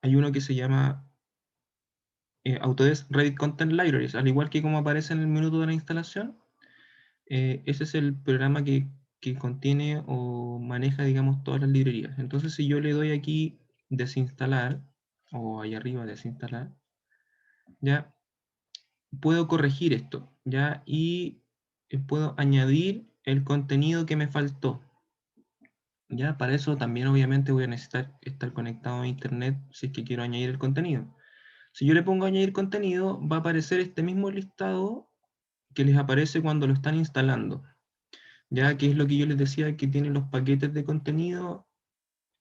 hay uno que se llama Autodesk Revit Content Libraries, al igual que como aparece en el minuto de la instalación. Ese es el programa que contiene o maneja, digamos, todas las librerías. Entonces, si yo le doy aquí desinstalar, o ahí arriba desinstalar, ya puedo corregir esto, ya, y puedo añadir el contenido que me faltó. Ya, para eso también obviamente voy a necesitar estar conectado a internet si es que quiero añadir el contenido. Si yo le pongo añadir contenido, va a aparecer este mismo listado que les aparece cuando lo están instalando. Ya que es lo que yo les decía, que tienen los paquetes de contenido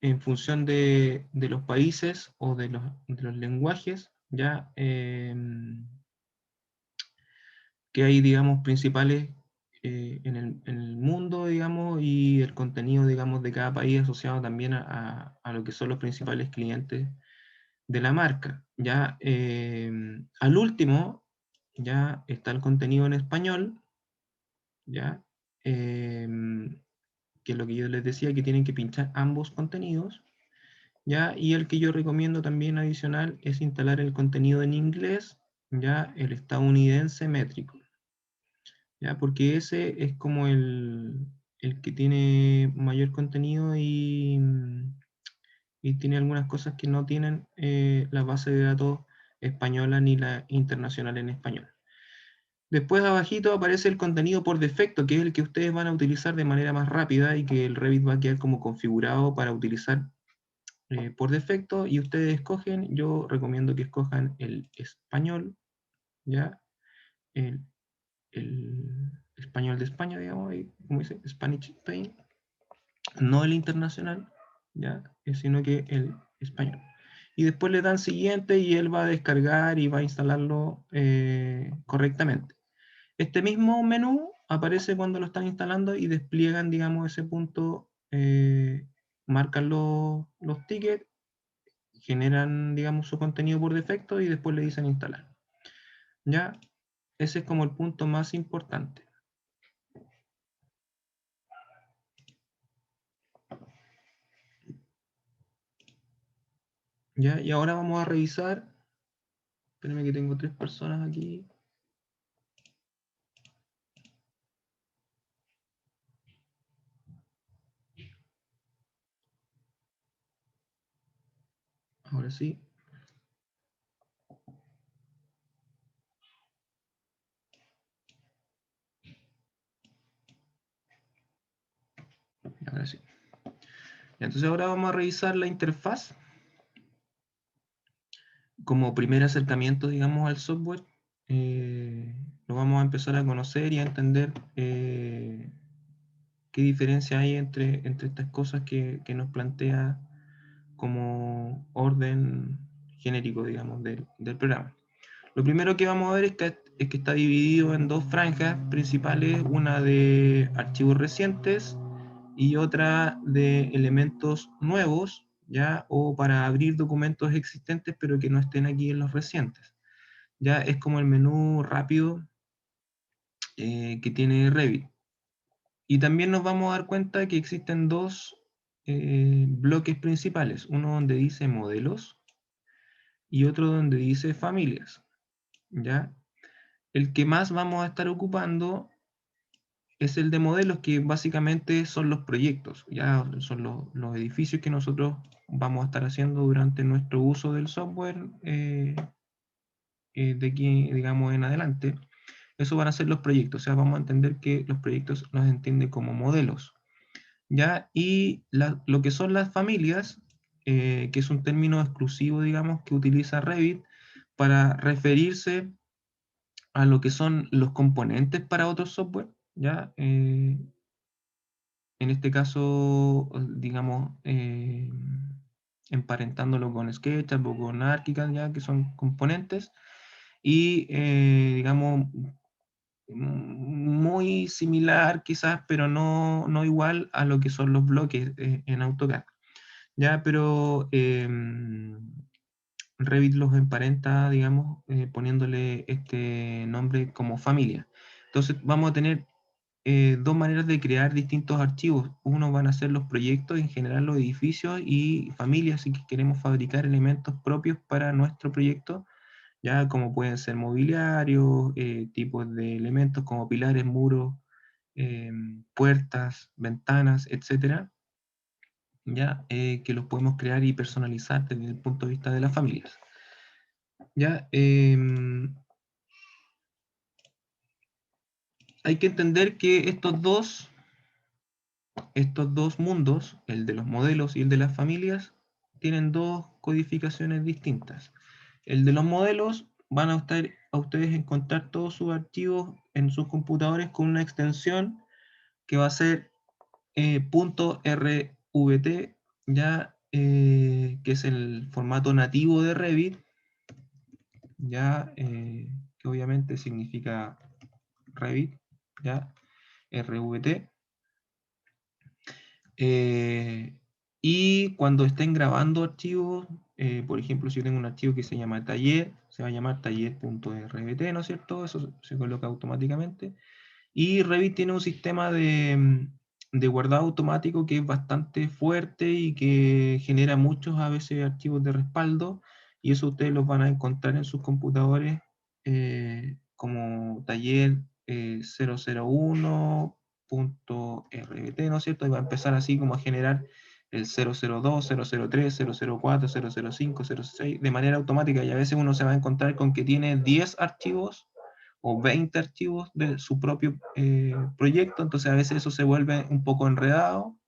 en función de los países o de los lenguajes, ya que hay, digamos, principales en el mundo, digamos, y el contenido, digamos, de cada país asociado también a lo que son los principales clientes de la marca. Ya al último, ya está el contenido en español, ya. Que es lo que yo les decía, que tienen que pinchar ambos contenidos, ¿ya? Y el que yo recomiendo también adicional es instalar el contenido en inglés, ¿ya? El estadounidense métrico, ¿ya? Porque ese es como el que tiene mayor contenido y tiene algunas cosas que no tienen la base de datos española ni la internacional en español. Después abajito aparece el contenido por defecto, que es el que ustedes van a utilizar de manera más rápida y que el Revit va a quedar como configurado para utilizar por defecto, y ustedes escogen. Yo recomiendo que escojan el español, ¿ya? El, el español de España, digamos, como dice, Spanish Spain, no el internacional, ¿ya? Sino que el español. Y después le dan siguiente y él va a descargar y va a instalarlo correctamente. Este mismo menú aparece cuando lo están instalando y despliegan, digamos, ese punto, marcan los tickets, generan, digamos, su contenido por defecto y después le dicen instalar. ¿Ya? Ese es como el punto más importante. ¿Ya? Y ahora vamos a revisar. Espérenme que tengo 3 personas aquí. Ahora sí. Ahora sí. Entonces ahora vamos a revisar la interfaz como primer acercamiento, digamos, al software. Lo vamos a empezar a conocer y a entender qué diferencia hay entre estas cosas que nos plantea como orden genérico, digamos, del programa. Lo primero que vamos a ver es que está dividido en dos franjas principales, una de archivos recientes y otra de elementos nuevos, ¿ya? O para abrir documentos existentes pero que no estén aquí en los recientes. Ya es como el menú rápido que tiene Revit. Y también nos vamos a dar cuenta que existen dos bloques principales, uno donde dice modelos y otro donde dice familias, ¿ya? El que más vamos a estar ocupando es el de modelos, que básicamente son los proyectos, ya son los edificios que nosotros vamos a estar haciendo durante nuestro uso del software de aquí, digamos, en adelante. Eso van a ser los proyectos, o sea, vamos a entender que los proyectos los entiende como modelos, ¿ya? Y lo que son las familias, que es un término exclusivo, digamos, que utiliza Revit para referirse a lo que son los componentes para otros software, ¿ya? En este caso, digamos, emparentándolo con SketchUp o con ArchiCAD, ya que son componentes, y digamos, muy similar quizás, pero no igual a lo que son los bloques en AutoCAD. Ya, pero Revit los emparenta, digamos, poniéndole este nombre como familia. Entonces vamos a tener dos maneras de crear distintos archivos. Uno van a ser los proyectos, en general los edificios y familias, si queremos fabricar elementos propios para nuestro proyecto, ya como pueden ser mobiliarios, tipos de elementos como pilares, muros, puertas, ventanas, etcétera, ya que los podemos crear y personalizar desde el punto de vista de las familias. Ya, hay que entender que estos dos mundos, el de los modelos y el de las familias, tienen dos codificaciones distintas. El de los modelos van a ustedes encontrar todos sus archivos en sus computadores con una extensión que va a ser .rvt, ya que es el formato nativo de Revit, ya que obviamente significa Revit, ya RVT. Y cuando estén grabando archivos, por ejemplo, si yo tengo un archivo que se llama taller, se va a llamar taller.rbt, ¿no es cierto? Eso se coloca automáticamente. Y Revit tiene un sistema de guardado automático que es bastante fuerte y que genera muchos a veces archivos de respaldo, y eso ustedes los van a encontrar en sus computadores como taller 001.rbt, ¿no es cierto? Y va a empezar así como a generar el 002, 003, 004, 005, 06 de manera automática, y a veces uno se va a encontrar con que tiene 10 archivos o 20 archivos de su propio proyecto, entonces a veces eso se vuelve un poco enredado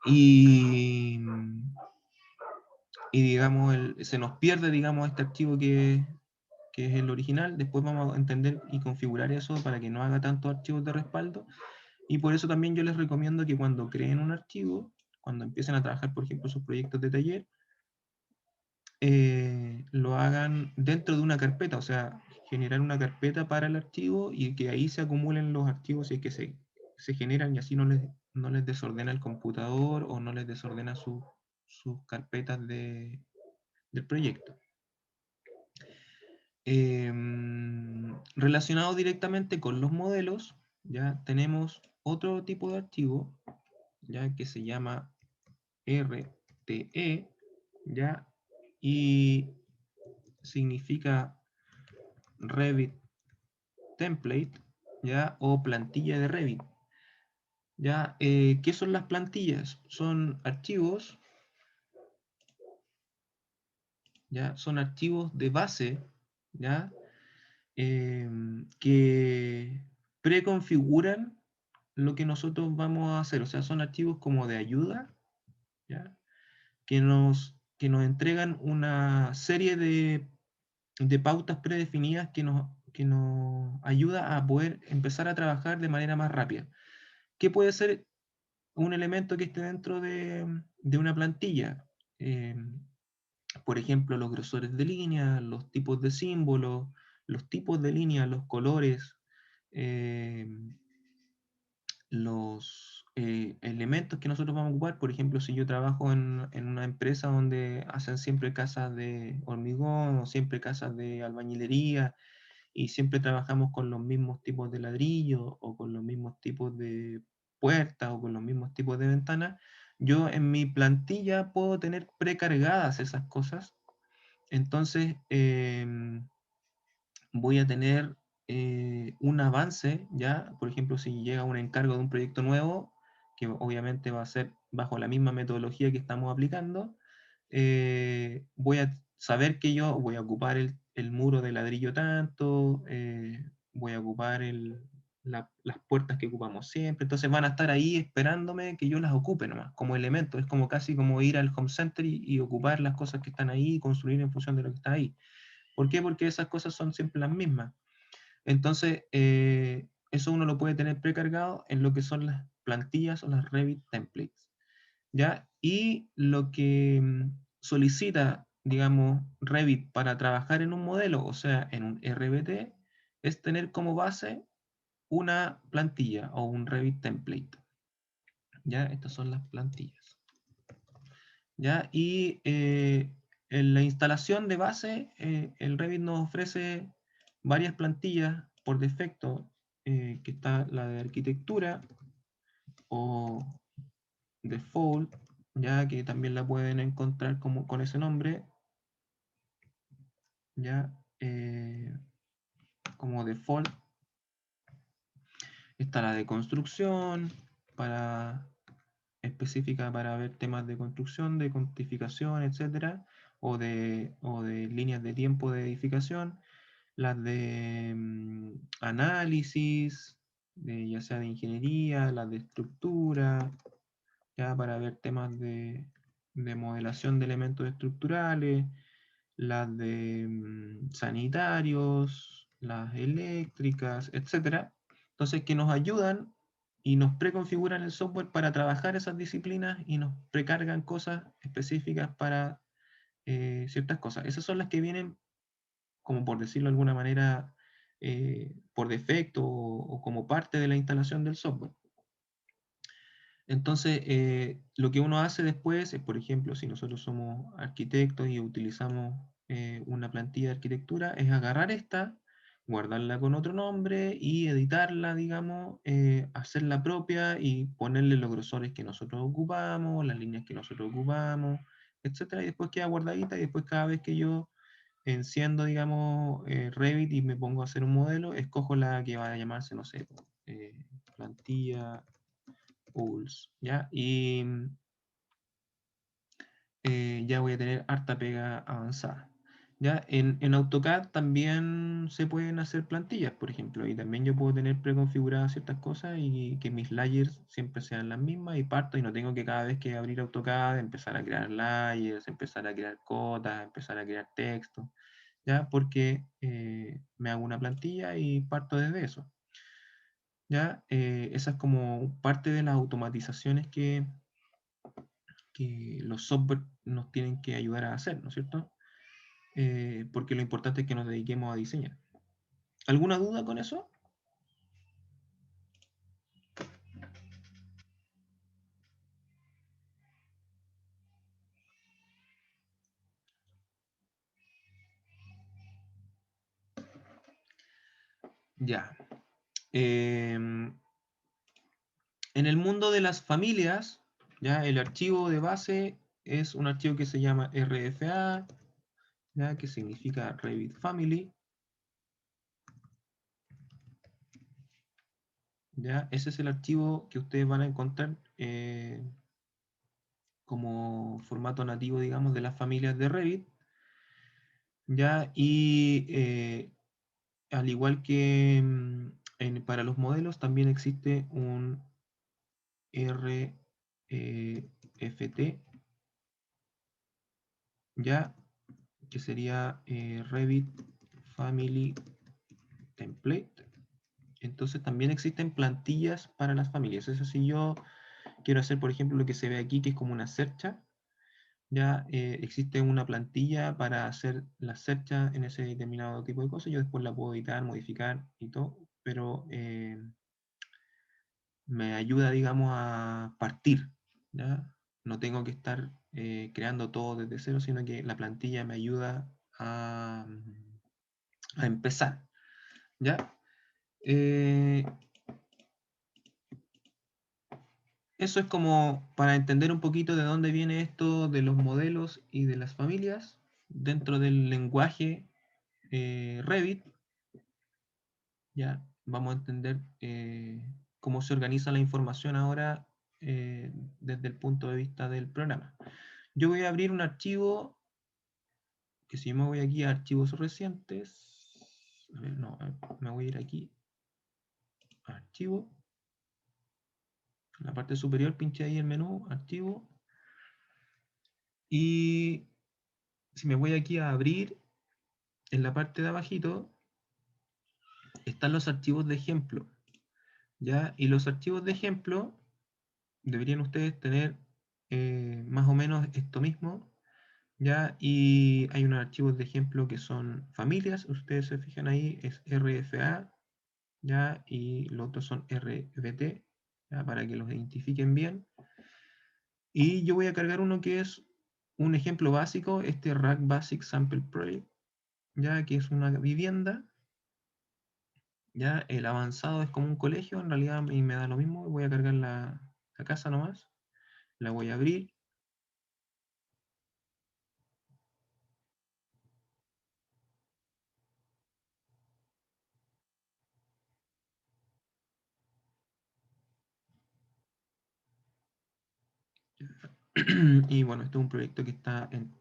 y, y digamos, se nos pierde, digamos, este archivo que es el original. Después vamos a entender y configurar eso para que no haga tantos archivos de respaldo, y por eso también yo les recomiendo que cuando creen un archivo, cuando empiecen a trabajar, por ejemplo, sus proyectos de taller, lo hagan dentro de una carpeta, o sea, generar una carpeta para el archivo y que ahí se acumulen los archivos y que se generan, y así no les desordena el computador o no les desordena sus carpetas del proyecto. Relacionado directamente con los modelos, ya tenemos otro tipo de archivo, ya que se llama RTE, ya, y significa Revit Template, ya, o plantilla de Revit. Ya, ¿qué son las plantillas? Son archivos, ya, son archivos de base, ya, que preconfiguran lo que nosotros vamos a hacer. O sea, son archivos como de ayuda, ya, que nos entregan una serie de pautas predefinidas que nos ayuda a poder empezar a trabajar de manera más rápida. ¿Qué puede ser un elemento que esté dentro de una plantilla? Eh, por ejemplo, los grosores de línea, los tipos de símbolos, los tipos de línea, los colores, eh, los elementos que nosotros vamos a ocupar. Por ejemplo, si yo trabajo en una empresa donde hacen siempre casas de hormigón o siempre casas de albañilería, y siempre trabajamos con los mismos tipos de ladrillo o con los mismos tipos de puertas o con los mismos tipos de ventanas, yo en mi plantilla puedo tener precargadas esas cosas. Entonces voy a tener un avance, ya, por ejemplo, si llega un encargo de un proyecto nuevo, que obviamente va a ser bajo la misma metodología que estamos aplicando, voy a saber que yo voy a ocupar el muro de ladrillo tanto, voy a ocupar las puertas que ocupamos siempre, entonces van a estar ahí esperándome que yo las ocupe nomás, como elemento. Es como casi como ir al home center y ocupar las cosas que están ahí y construir en función de lo que está ahí. ¿Por qué? Porque esas cosas son siempre las mismas. Entonces, eso uno lo puede tener precargado en lo que son las plantillas o las Revit templates, ¿ya? Y lo que solicita, digamos, Revit para trabajar en un modelo, o sea, en un RBT, es tener como base una plantilla o un Revit template, ¿ya? Estas son las plantillas, ¿ya? Y en la instalación de base, el Revit nos ofrece varias plantillas por defecto. que está la de arquitectura o default, ya que también la pueden encontrar como, con ese nombre, ya como default. Está la de construcción, específica para ver temas de construcción, de cuantificación, etcétera, o de líneas de tiempo de edificación, las de análisis, ya sea de ingeniería, las de estructura, ya para ver temas de modelación de elementos estructurales, las de sanitarios, las eléctricas, etcétera. Entonces, que nos ayudan y nos preconfiguran el software para trabajar esas disciplinas y nos precargan cosas específicas para ciertas cosas. Esas son las que vienen, como por decirlo de alguna manera, por defecto o como parte de la instalación del software. Entonces, lo que uno hace después es, por ejemplo, si nosotros somos arquitectos y utilizamos una plantilla de arquitectura, es agarrar esta, guardarla con otro nombre y editarla, digamos, hacerla propia y ponerle los grosores que nosotros ocupamos, las líneas que nosotros ocupamos, etcétera, y después queda guardadita y después cada vez que yo enciendo, digamos, Revit y me pongo a hacer un modelo, escojo la que va a llamarse, no sé, plantilla Pools, ¿ya? Y ya voy a tener harta pega avanzada. ¿Ya? En AutoCAD también se pueden hacer plantillas, por ejemplo, y también yo puedo tener preconfiguradas ciertas cosas y que mis layers siempre sean las mismas y parto y no tengo que cada vez que abrir AutoCAD empezar a crear layers, empezar a crear cotas, empezar a crear texto, ¿ya? Porque me hago una plantilla y parto desde eso. ¿Ya? Esa es como parte de las automatizaciones que los software nos tienen que ayudar a hacer, ¿no es cierto? Porque lo importante es que nos dediquemos a diseñar. ¿Alguna duda con eso? Ya. En el mundo de las familias, ya el archivo de base es un archivo que se llama RFA, ya que significa Revit Family. Ya, ese es el archivo que ustedes van a encontrar como formato nativo, digamos, de las familias de Revit. Ya, y al igual que para los modelos, también existe un RFT, ya, que sería Revit Family Template. Entonces también existen plantillas para las familias. Eso si yo quiero hacer, por ejemplo, lo que se ve aquí, que es como una cercha, ya existe una plantilla para hacer la cercha en ese determinado tipo de cosas. Yo después la puedo editar, modificar y todo, pero me ayuda, digamos, a partir, ¿ya? No tengo que estar creando todo desde cero, sino que la plantilla me ayuda a empezar, ¿ya? Eh, Eso es como para entender un poquito de dónde viene esto de los modelos y de las familias dentro del lenguaje Revit. Ya vamos a entender cómo se organiza la información ahora desde el punto de vista del programa. Yo voy a abrir un archivo que si me voy aquí a archivos recientes, a ver, no, me voy a ir aquí a archivo, en la parte superior pinché ahí el menú, archivo, y si me voy aquí a abrir, en la parte de abajito están los archivos de ejemplo, ¿ya? Y los archivos de ejemplo deberían ustedes tener más o menos esto mismo, ¿ya? Y hay unos archivos de ejemplo que son familias, ustedes se fijan ahí, es RFA, ¿ya? Y los otros son RBT, ¿ya? Para que los identifiquen bien. Y yo voy a cargar uno que es un ejemplo básico, este Rack Basic Sample Project, ¿ya? Que es una vivienda, Ya, el avanzado es como un colegio, en realidad a mí me da lo mismo, voy a cargar la casa nomás, la voy a abrir. Y bueno, este es un proyecto que está en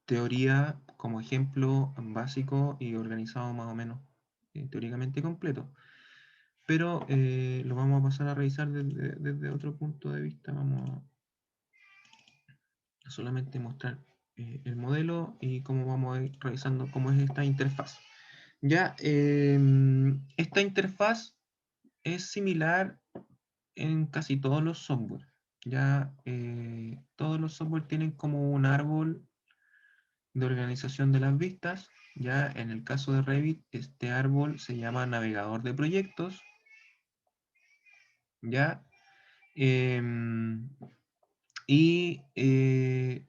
teoría como ejemplo básico y organizado más o menos teóricamente completo. Pero lo vamos a pasar a revisar desde otro punto de vista. Vamos a solamente mostrar el modelo y cómo vamos a ir revisando cómo es esta interfaz. Ya, esta interfaz es similar en casi todos los software. Ya, todos los software tienen como un árbol de organización de las vistas. Ya en el caso de Revit, este árbol se llama navegador de proyectos. Ya, em, y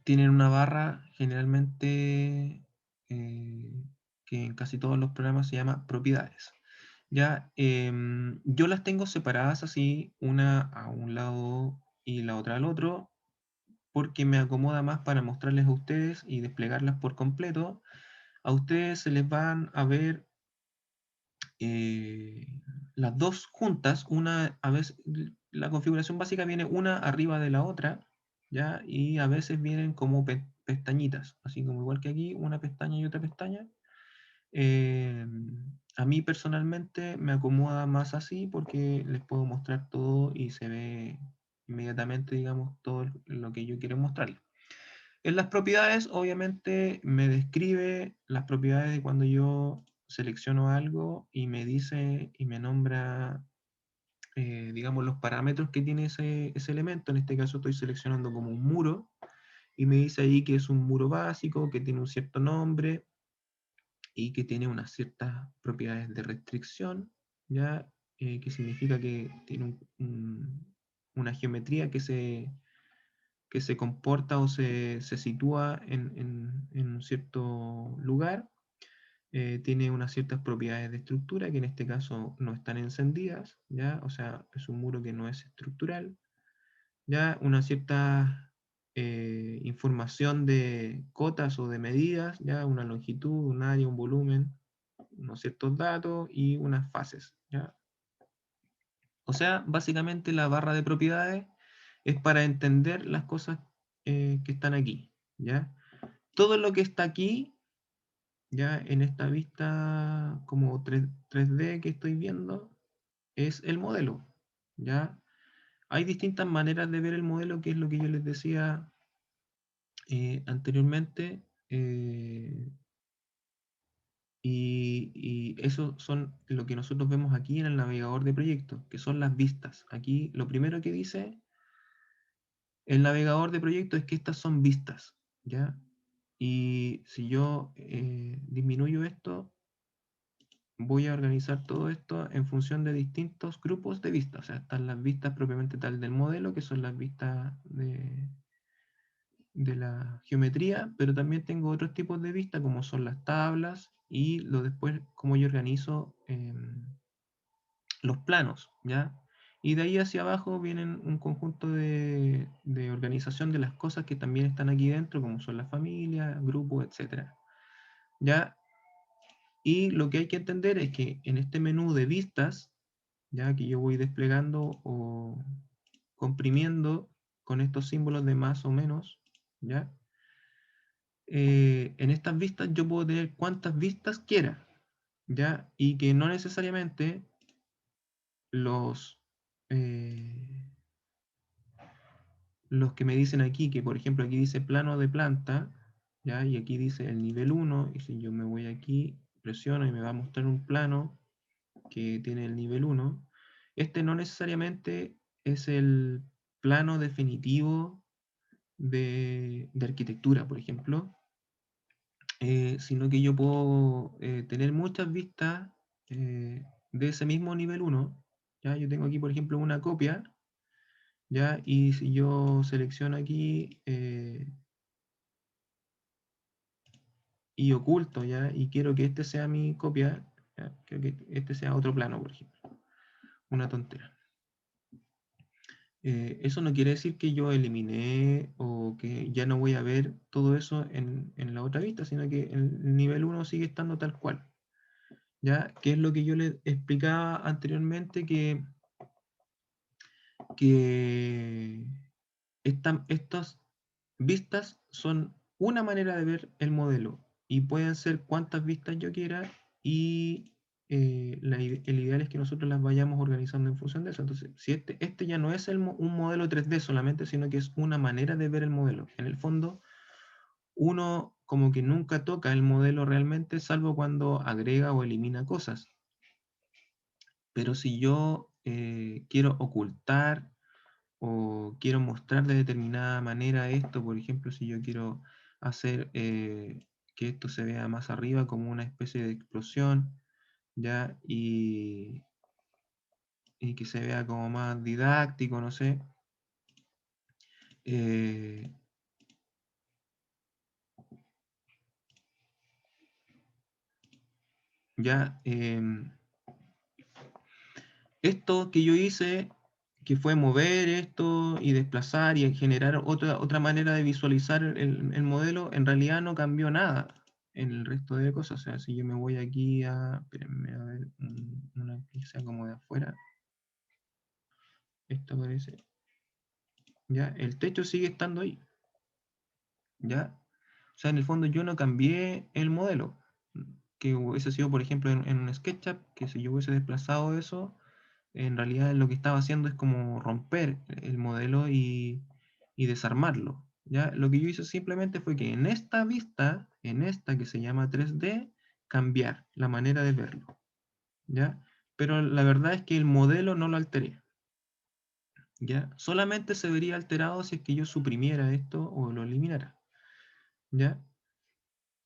tienen una barra generalmente que en casi todos los programas se llama propiedades. Ya, yo las tengo separadas así, una a un lado y la otra al otro, porque me acomoda más para mostrarles a ustedes y desplegarlas por completo. A ustedes se les van a ver eh, las dos juntas, una a veces, la configuración básica viene una arriba de la otra, ¿ya? Y a veces vienen como pestañitas, así como igual que aquí, una pestaña y otra pestaña. Eh, a mí personalmente me acomoda más así porque les puedo mostrar todo y se ve inmediatamente, digamos, todo lo que yo quiero mostrarles. En las propiedades, obviamente, me describe las propiedades de cuando yo selecciono algo y me dice y me nombra, digamos, los parámetros que tiene ese elemento. En este caso estoy seleccionando como un muro y me dice ahí que es un muro básico, que tiene un cierto nombre y que tiene unas ciertas propiedades de restricción, ¿ya? Que significa que tiene una geometría que se comporta o se sitúa en un cierto lugar, tiene unas ciertas propiedades de estructura que en este caso no están encendidas, ¿ya? O sea, es un muro que no es estructural, ya una cierta información de cotas o de medidas, ya una longitud, un área, un volumen, unos ciertos datos y unas fases, ¿ya? O sea, básicamente la barra de propiedades es para entender las cosas que están aquí, ¿ya? Todo lo que está aquí, ya en esta vista como 3D que estoy viendo, es el modelo, ¿ya? Hay distintas maneras de ver el modelo, que es lo que yo les decía anteriormente, y eso son lo que nosotros vemos aquí en el navegador de proyectos, que son las vistas. Aquí lo primero que dice el navegador de proyectos es que estas son vistas, ¿ya? Y si yo disminuyo esto, voy a organizar todo esto en función de distintos grupos de vistas. O sea, están las vistas propiamente tal del modelo, que son las vistas de la geometría, pero también tengo otros tipos de vistas, como son las tablas y lo después cómo yo organizo los planos, ¿ya? Y de ahí hacia abajo vienen un conjunto de organización de las cosas que también están aquí dentro, como son las familias, grupos, etcétera. ¿Ya? Y lo que hay que entender es que en este menú de vistas, ya que yo voy desplegando o comprimiendo con estos símbolos de más o menos, ¿ya? En estas vistas yo puedo tener cuantas vistas quiera, ¿ya? Y que no necesariamente los, eh, los que me dicen aquí, que por ejemplo aquí dice plano de planta, ¿ya? Y aquí dice el nivel 1, y si yo me voy aquí, presiono y me va a mostrar un plano que tiene el nivel 1, este no necesariamente es el plano definitivo de arquitectura, por ejemplo, sino que yo puedo tener muchas vistas de ese mismo nivel 1. ¿Ya? Yo tengo aquí, por ejemplo, una copia, ¿ya? Y si yo selecciono aquí y oculto, ¿ya? Y quiero que este sea mi copia, ¿ya? Creo que este sea otro plano, por ejemplo. Una tontera. Eso no quiere decir que yo eliminé o que ya no voy a ver todo eso en la otra vista, sino que el nivel 1 sigue estando tal cual. ¿Ya? Que es lo que yo le explicaba anteriormente, que estas vistas son una manera de ver el modelo y pueden ser cuantas vistas yo quiera y el ideal es que nosotros las vayamos organizando en función de eso. Entonces, si este ya no es un modelo 3D solamente, sino que es una manera de ver el modelo. En el fondo, uno como que nunca toca el modelo realmente, salvo cuando agrega o elimina cosas. Pero si yo quiero ocultar o quiero mostrar de determinada manera esto, por ejemplo, si yo quiero hacer que esto se vea más arriba como una especie de explosión, ¿ya? Y que se vea como más didáctico, no sé. eh, ya, esto que yo hice, que fue mover esto y desplazar y generar otra manera de visualizar el modelo, en realidad no cambió nada en el resto de cosas. O sea, si yo me voy aquí espérenme, a ver, una que sea como de afuera, esto aparece, ya, el techo sigue estando ahí, ya. O sea, en el fondo yo no cambié el modelo, que hubiese sido, por ejemplo, en un SketchUp, que si yo hubiese desplazado eso, en realidad lo que estaba haciendo es como romper el modelo y desarmarlo. ¿Ya? Lo que yo hice simplemente fue que en esta vista, en esta que se llama 3D, cambiar la manera de verlo. ¿Ya? Pero la verdad es que el modelo no lo alteré. ¿Ya? Solamente se vería alterado si es que yo suprimiera esto o lo eliminara. ¿Ya?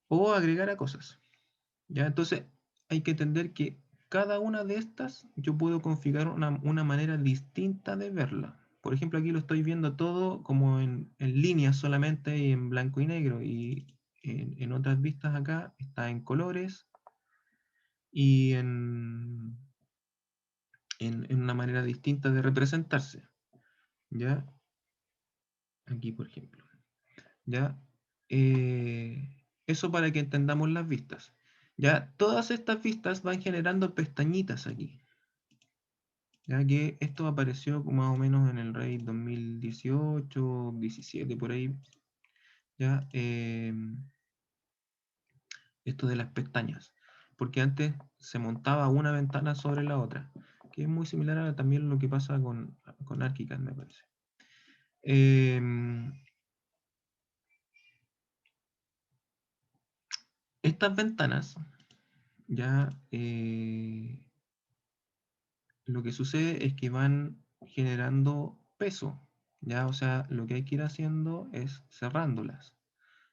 O agregara cosas. ¿Ya? Entonces, hay que entender que cada una de estas yo puedo configurar una manera distinta de verla. Por ejemplo, aquí lo estoy viendo todo como en líneas solamente y en blanco y negro. Y en otras vistas acá está en colores y en una manera distinta de representarse. ¿Ya? Aquí, por ejemplo. ¿Ya? Eso para que entendamos las vistas. ¿Ya? Todas estas vistas van generando pestañitas aquí. Ya que esto apareció más o menos en el RAID 2018, 17 por ahí, ya, esto de las pestañas, porque antes se montaba una ventana sobre la otra, que es muy similar a también lo que pasa con ArchiCAD, me parece. Estas ventanas, ya, lo que sucede es que van generando peso, ya, o sea, lo que hay que ir haciendo es cerrándolas.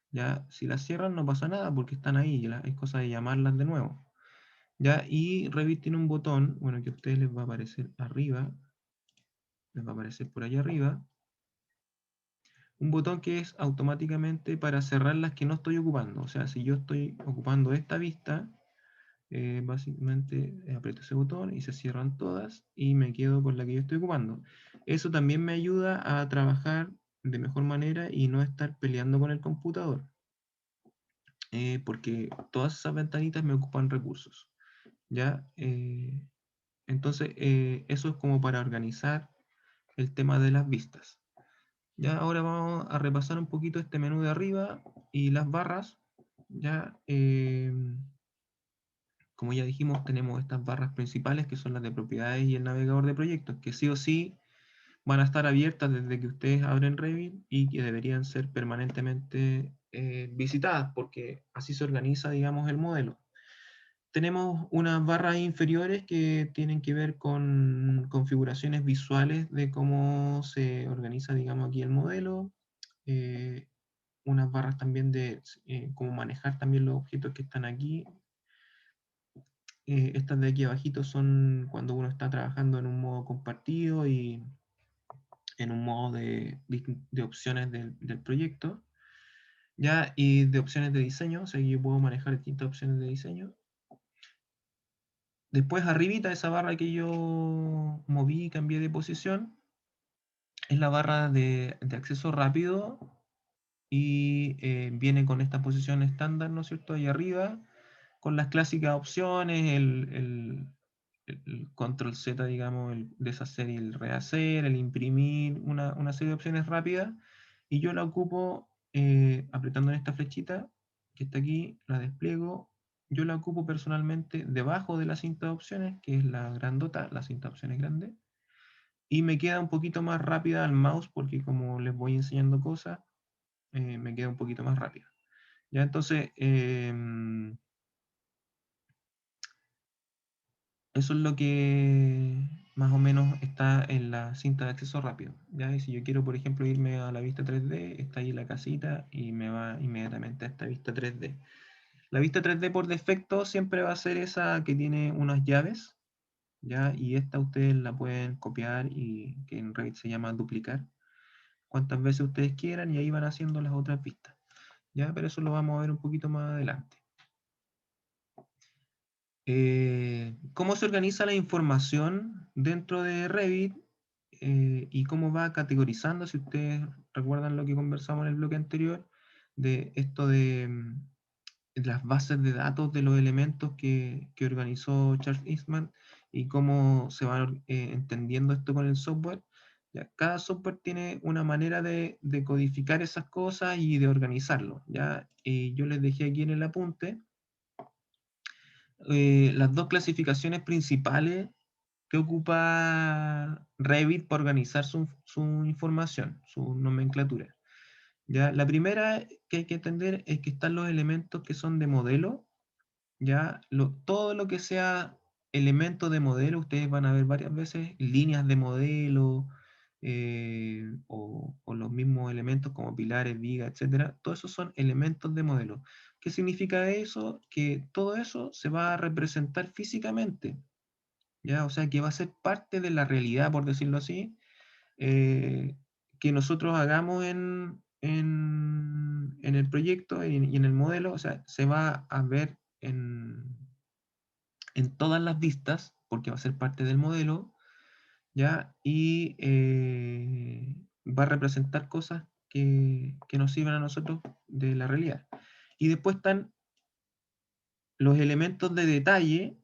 Ya, si las cierran no pasa nada porque están ahí, es cosa de llamarlas de nuevo. Ya, y Revit tiene un botón, bueno, que a ustedes les va a aparecer arriba, les va a aparecer por allá arriba, un botón que es automáticamente para cerrar las que no estoy ocupando. O sea, si yo estoy ocupando esta vista, básicamente aprieto ese botón y se cierran todas y me quedo con la que yo estoy ocupando. Eso también me ayuda a trabajar de mejor manera y no estar peleando con el computador. Porque todas esas ventanitas me ocupan recursos. ¿Ya? Entonces, eso es como para organizar el tema de las vistas. Ya, ahora vamos a repasar un poquito este menú de arriba y las barras. Ya, como ya dijimos, tenemos estas barras principales que son las de propiedades y el navegador de proyectos, que sí o sí van a estar abiertas desde que ustedes abren Revit y que deberían ser permanentemente visitadas, porque así se organiza, digamos, el modelo. Tenemos unas barras inferiores que tienen que ver con configuraciones visuales de cómo se organiza, digamos, aquí el modelo. Eh, Unas barras también de cómo manejar también los objetos que están aquí. Estas de aquí abajito son cuando uno está trabajando en un modo compartido y en un modo de opciones del proyecto. Ya, y de opciones de diseño, o sea, yo puedo manejar distintas opciones de diseño. Después arribita, esa barra que yo moví y cambié de posición, es la barra de acceso rápido y viene con esta posición estándar, ¿no es cierto? Ahí arriba, con las clásicas opciones, el control Z, digamos, el deshacer y el rehacer, el imprimir, una serie de opciones rápidas, y yo la ocupo apretando en esta flechita que está aquí, la despliego, yo la ocupo personalmente debajo de la cinta de opciones, que es la grandota, la cinta de opciones grande, y me queda un poquito más rápida al mouse, porque como les voy enseñando cosas, me queda un poquito más rápida. Ya, entonces, eso es lo que más o menos está en la cinta de acceso rápido. ¿Ya? Y si yo quiero, por ejemplo, irme a la vista 3D, está ahí la casita y me va inmediatamente a esta vista 3D. La vista 3D por defecto siempre va a ser esa que tiene unas llaves, ¿ya? Y esta ustedes la pueden copiar y que en Revit se llama duplicar cuantas veces ustedes quieran y ahí van haciendo las otras vistas. ¿Ya? Pero eso lo vamos a ver un poquito más adelante. ¿Cómo se organiza la información dentro de Revit y cómo va categorizando? Si ustedes recuerdan lo que conversamos en el bloque anterior, de esto de las bases de datos de los elementos que organizó Charles Eastman y cómo se va entendiendo esto con el software. Ya, cada software tiene una manera de codificar esas cosas y de organizarlo. ¿Ya? Y yo les dejé aquí en el apunte las dos clasificaciones principales que ocupa Revit para organizar su información, su nomenclatura. ¿Ya? La primera que hay que entender es que están los elementos que son de modelo. ¿Ya? Todo lo que sea elemento de modelo, ustedes van a ver varias veces líneas de modelo o los mismos elementos como pilares, vigas, etcétera. Todos esos son elementos de modelo. ¿Qué significa eso? Que todo eso se va a representar físicamente, ¿ya? O sea, que va a ser parte de la realidad, por decirlo así, eh, que nosotros hagamos en el proyecto y en el modelo, o sea, se va a ver en todas las vistas, porque va a ser parte del modelo, ¿ya? Y va a representar cosas que nos sirven a nosotros de la realidad. Y después están los elementos de detalle,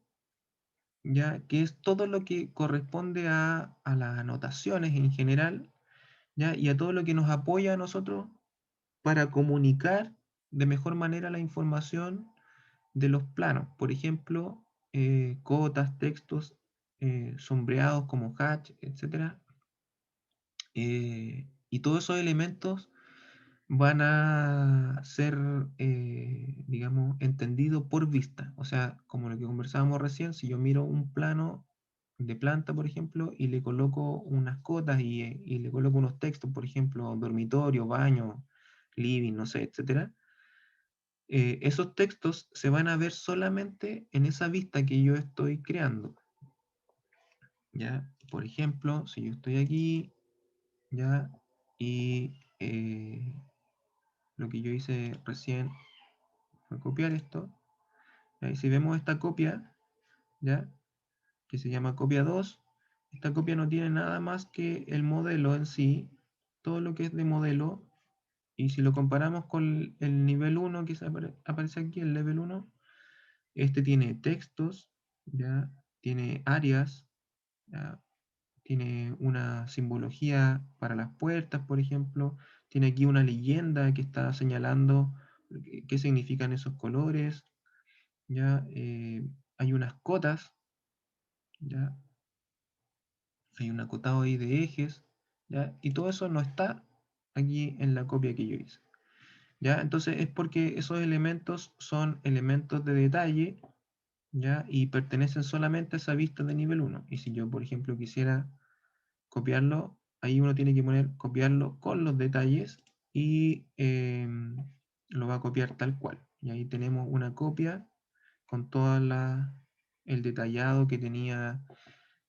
¿ya? Que es todo lo que corresponde a las anotaciones en general, ¿ya? Y a todo lo que nos apoya a nosotros para comunicar de mejor manera la información de los planos. Por ejemplo, cotas, textos, sombreados como hatch, etc. Y todos esos elementos van a ser, digamos, entendidos por vista. O sea, como lo que conversábamos recién, si yo miro un plano de planta, por ejemplo, y le coloco unas cotas y le coloco unos textos, por ejemplo, dormitorio, baño, living, no sé, etcétera, esos textos se van a ver solamente en esa vista que yo estoy creando. ¿Ya? Por ejemplo, si yo estoy aquí, ¿ya? Y lo que yo hice recién fue copiar esto. ¿Ya? Y si vemos esta copia, ¿ya? Que se llama copia 2, esta copia no tiene nada más que el modelo en sí, todo lo que es de modelo, y si lo comparamos con el nivel 1 que aparece aquí, el level 1, este tiene textos, ¿ya? Tiene áreas, ¿ya? Tiene una simbología para las puertas, por ejemplo. Tiene aquí una leyenda que está señalando qué significan esos colores. ¿Ya? Hay unas cotas, ¿ya? Hay un acotado ahí de ejes, ¿ya? Y todo eso no está aquí en la copia que yo hice. ¿Ya? Entonces es porque esos elementos son elementos de detalle, ¿ya? Y pertenecen solamente a esa vista de nivel 1. Y si yo, por ejemplo, quisiera copiarlo, ahí uno tiene que poner copiarlo con los detalles y lo va a copiar tal cual. Y ahí tenemos una copia con todo el detallado que tenía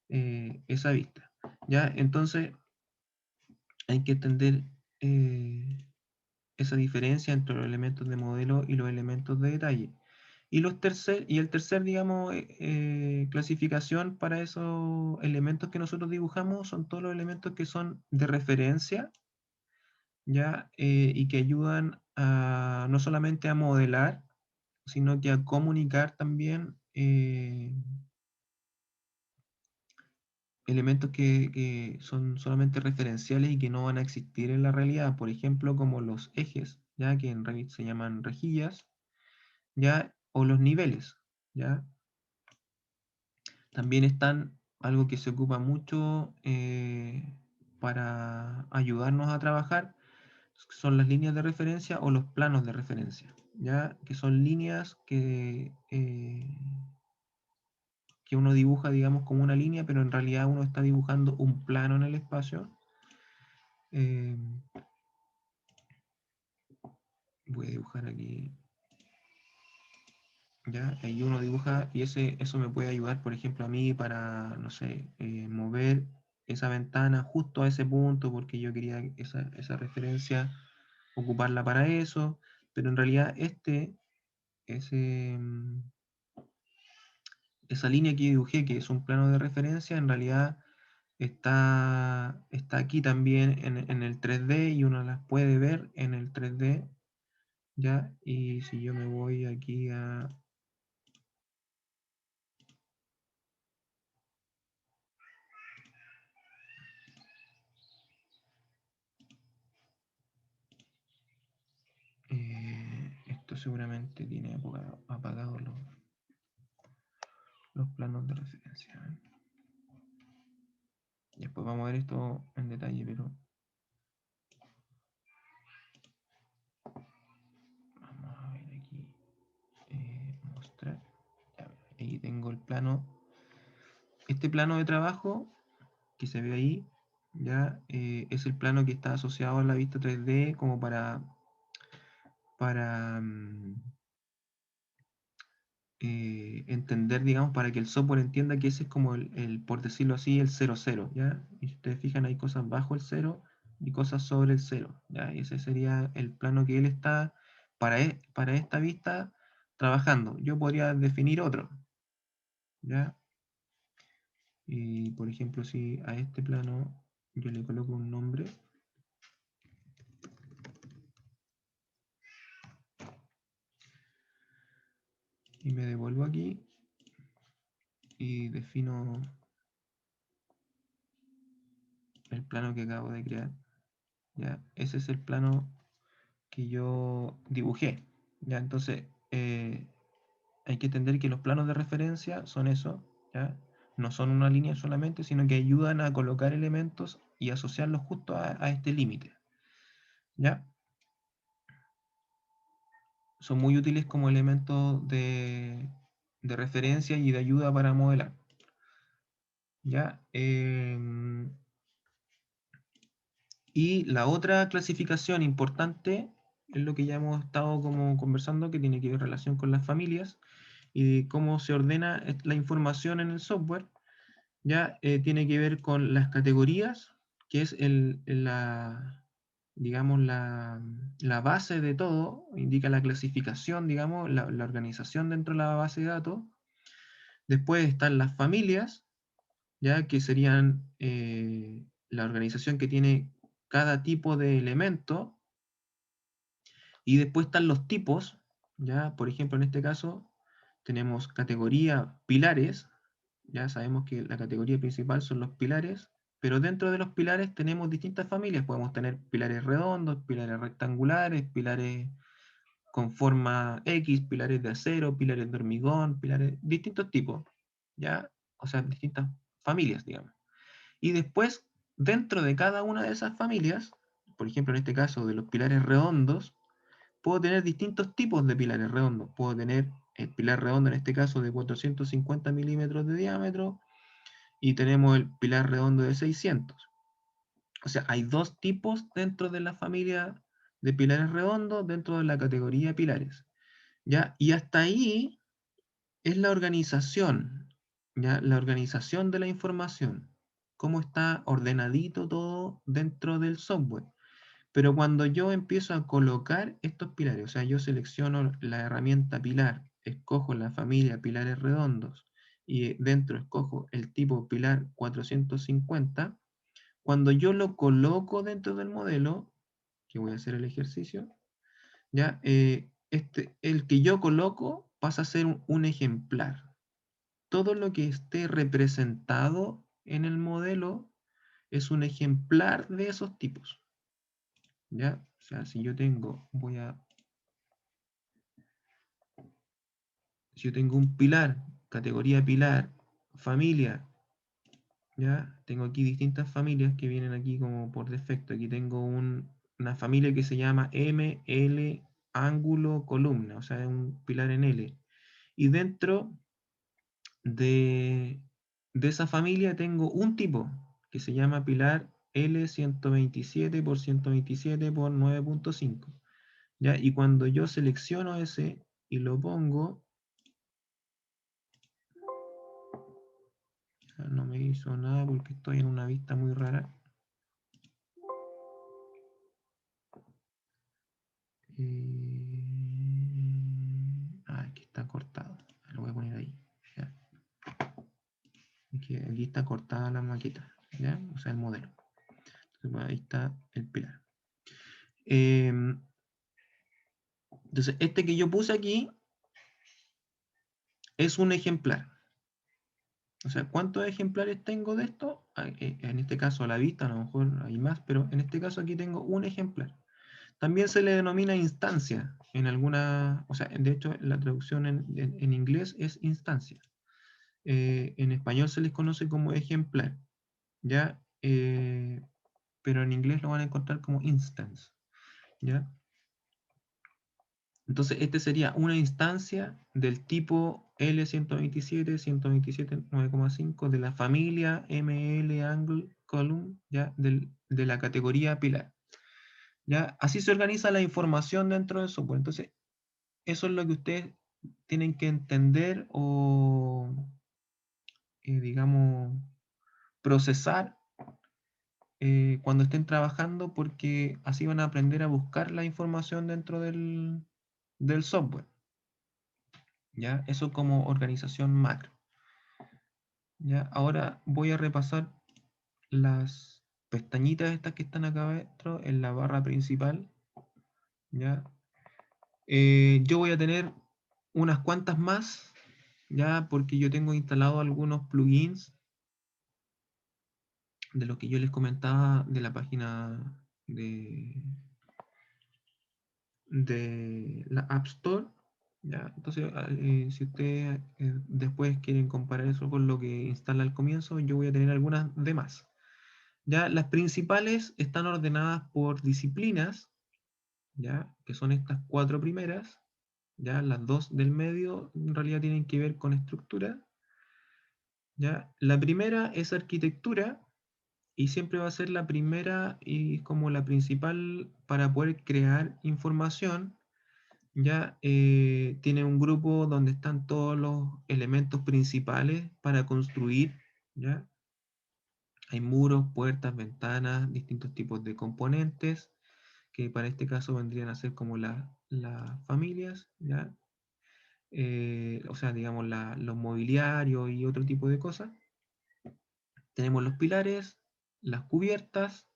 esa vista. ¿Ya? Entonces hay que entender esa diferencia entre los elementos de modelo y los elementos de detalle. Y el tercer, digamos, clasificación para esos elementos que nosotros dibujamos son todos los elementos que son de referencia, ¿ya? Y que ayudan no solamente a modelar, sino que a comunicar también elementos que son solamente referenciales y que no van a existir en la realidad, por ejemplo, como los ejes, ¿ya? Que en Revit se llaman rejillas, ¿ya? O los niveles, ¿ya? También están algo que se ocupa mucho para ayudarnos a trabajar, son las líneas de referencia o los planos de referencia, ¿ya? Que son líneas que uno dibuja, digamos, como una línea, pero en realidad uno está dibujando un plano en el espacio. Eh, Voy a dibujar aquí, ¿ya? Ahí uno dibuja y eso me puede ayudar, por ejemplo, a mí para, no sé, mover esa ventana justo a ese punto porque yo quería esa referencia ocuparla para eso, pero en realidad ese, esa línea que dibujé, que es un plano de referencia, en realidad está aquí también en el 3D y uno las puede ver en el 3D, ¿ya? Y si yo me voy aquí a... esto seguramente tiene apagados los planos de referencia. Después vamos a ver esto en detalle, pero vamos a ver aquí. Mostrar. Ya, ahí tengo el plano. Este plano de trabajo que se ve ahí, ya es el plano que está asociado a la vista 3D como para entender, digamos, para que el software entienda que ese es como por decirlo así, el 00, ¿ya? Y si ustedes fijan, hay cosas bajo el 0 y cosas sobre el 0, ¿ya? Y ese sería el plano que él está para esta vista trabajando. Yo podría definir otro, ¿ya? Y por ejemplo, si a este plano yo le coloco un nombre, y me devuelvo aquí y defino el plano que acabo de crear, ¿ya? Ese es el plano que yo dibujé, ¿ya? Entonces, hay que entender que los planos de referencia son eso, ¿ya? No son una línea solamente, sino que ayudan a colocar elementos y asociarlos justo a este límite, ¿ya? Son muy útiles como elementos de referencia y de ayuda para modelar, ¿ya? Y la otra clasificación importante es lo que ya hemos estado como conversando, que tiene que ver relación con las familias y cómo se ordena la información en el software. Ya tiene que ver con las categorías, que es digamos, la base de todo, indica la clasificación, digamos, la organización dentro de la base de datos. Después están las familias, ya que serían la organización que tiene cada tipo de elemento, y después están los tipos, ya, por ejemplo, en este caso tenemos categoría pilares, ya sabemos que la categoría principal son los pilares, pero dentro de los pilares tenemos distintas familias, podemos tener pilares redondos, pilares rectangulares, pilares con forma X, pilares de acero, pilares de hormigón, pilares, distintos tipos, ya, o sea, distintas familias, digamos. Y después, dentro de cada una de esas familias, por ejemplo, en este caso de los pilares redondos, puedo tener distintos tipos de pilares redondos. Puedo tener el pilar redondo, en este caso, de 450 milímetros de diámetro, y tenemos el pilar redondo de 600. O sea, hay dos tipos dentro de la familia de pilares redondos, dentro de la categoría pilares, ¿ya? Y hasta ahí es la organización, ¿ya? La organización de la información, cómo está ordenadito todo dentro del software. Pero cuando yo empiezo a colocar estos pilares, o sea, yo selecciono la herramienta pilar escojo la familia pilares redondos y dentro escojo el tipo pilar 450, cuando yo lo coloco dentro del modelo, que voy a hacer el ejercicio, ya, el que yo coloco pasa a ser un ejemplar. Todo lo que esté representado en el modelo es un ejemplar de esos tipos. ¿Ya? O sea, si yo tengo, si yo tengo un pilar, categoría pilar, familia, ¿ya? Tengo aquí distintas familias que vienen aquí como por defecto. Aquí tengo una familia que se llama ML ángulo columna, o sea, es un pilar en L. Y dentro de esa familia tengo un tipo que se llama pilar L127 por 127 por 9.5. ¿Ya? Y cuando yo selecciono ese y lo pongo, no me hizo nada porque estoy en una vista muy rara. Aquí está cortado. Lo voy a poner ahí. ¿Ya? Aquí está cortada la maqueta. ¿Ya? O sea, el modelo. Entonces, bueno, ahí está el pilar. Entonces, este que yo puse aquí es un ejemplar. O sea, ¿cuántos ejemplares tengo de esto? En este caso a la vista, a lo mejor hay más, pero en este caso aquí tengo un ejemplar. También se le denomina instancia en alguna, o sea, de hecho la traducción en inglés es instancia. En español se les conoce como ejemplar, ¿ya? Pero en inglés lo van a encontrar como instance, ¿ya? Entonces, este sería una instancia del tipo L127, 127, 9,5 de la familia ML Angle Column, ¿ya? De la categoría pilar. ¿Ya? Así se organiza la información dentro del software. Entonces, eso es lo que ustedes tienen que entender o, digamos, procesar cuando estén trabajando, porque así van a aprender a buscar la información dentro del software. ¿Ya? Eso como organización macro. ¿Ya? Ahora voy a repasar las pestañitas estas que están acá adentro en la barra principal. ¿Ya? Yo voy a tener unas cuantas más, ya porque yo tengo instalado algunos plugins de lo que yo les comentaba de la página de la App Store. ¿Ya? Entonces, si ustedes después quieren comparar eso con lo que instala al comienzo, yo voy a tener algunas de más. ¿Ya? Las principales están ordenadas por disciplinas, ¿ya? Que son estas 4 primeras. ¿Ya? Las 2 del medio en realidad tienen que ver con estructura. ¿Ya? La primera es arquitectura y siempre va a ser la primera y como la principal para poder crear información. Ya tiene un grupo donde están todos los elementos principales para construir. ¿Ya? Hay muros, puertas, ventanas, distintos tipos de componentes que para este caso vendrían a ser como las familias, ¿ya? O sea, digamos los mobiliarios y otro tipo de cosas. Tenemos los pilares, las cubiertas,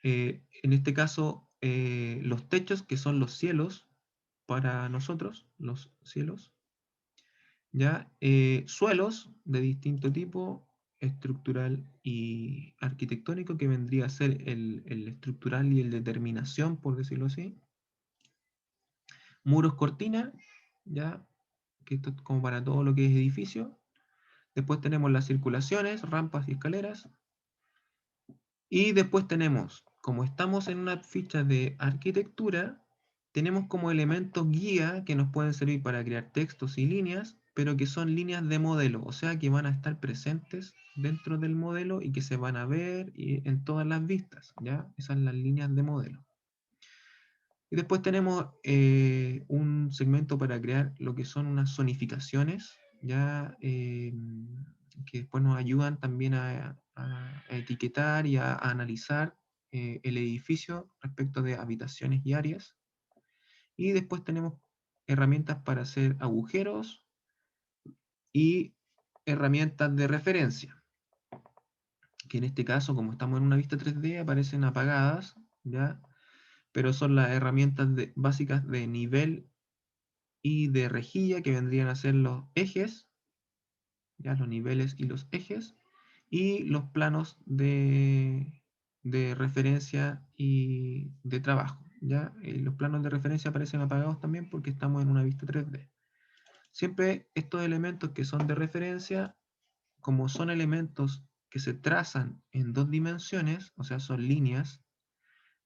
en este caso los techos, que son los cielos para nosotros, los cielos, ¿ya? Suelos de distinto tipo, estructural y arquitectónico, que vendría a ser el estructural y el de terminación, por decirlo así. Muros cortina, ¿ya? Que esto es como para todo lo que es edificio. Después tenemos las circulaciones, rampas y escaleras. Y después tenemos, como estamos en una ficha de arquitectura, tenemos como elementos guía que nos pueden servir para crear textos y líneas, pero que son líneas de modelo, o sea que van a estar presentes dentro del modelo y que se van a ver en todas las vistas, ¿ya? Esas son las líneas de modelo. Y después tenemos un segmento para crear lo que son unas zonificaciones, ya que después nos ayudan también a etiquetar y a analizar el edificio respecto de habitaciones y áreas. Y después tenemos herramientas para hacer agujeros y herramientas de referencia, que en este caso, como estamos en una vista 3D, aparecen apagadas, ¿ya? Pero son las herramientas básicas de nivel y de rejilla, que vendrían a ser los ejes, ¿ya? Los niveles y los ejes, y los planos de referencia y de trabajo, ¿ya? Los planos de referencia aparecen apagados también porque estamos en una vista 3D. Siempre estos elementos que son de referencia, como son elementos que se trazan en 2 dimensiones, o sea, son líneas,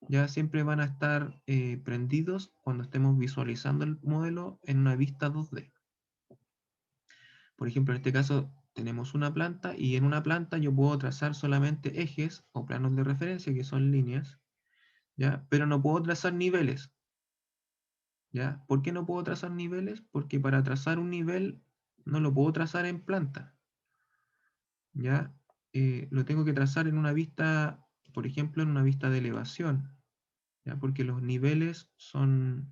ya siempre van a estar prendidos cuando estemos visualizando el modelo en una vista 2D. Por ejemplo, en este caso tenemos una planta y en una planta yo puedo trazar solamente ejes o planos de referencia, que son líneas, ¿ya? Pero no puedo trazar niveles, ¿ya? ¿Por qué no puedo trazar niveles? Porque para trazar un nivel no lo puedo trazar en planta, ¿ya? Lo tengo que trazar en una vista, por ejemplo, en una vista de elevación, ¿ya? Porque los niveles son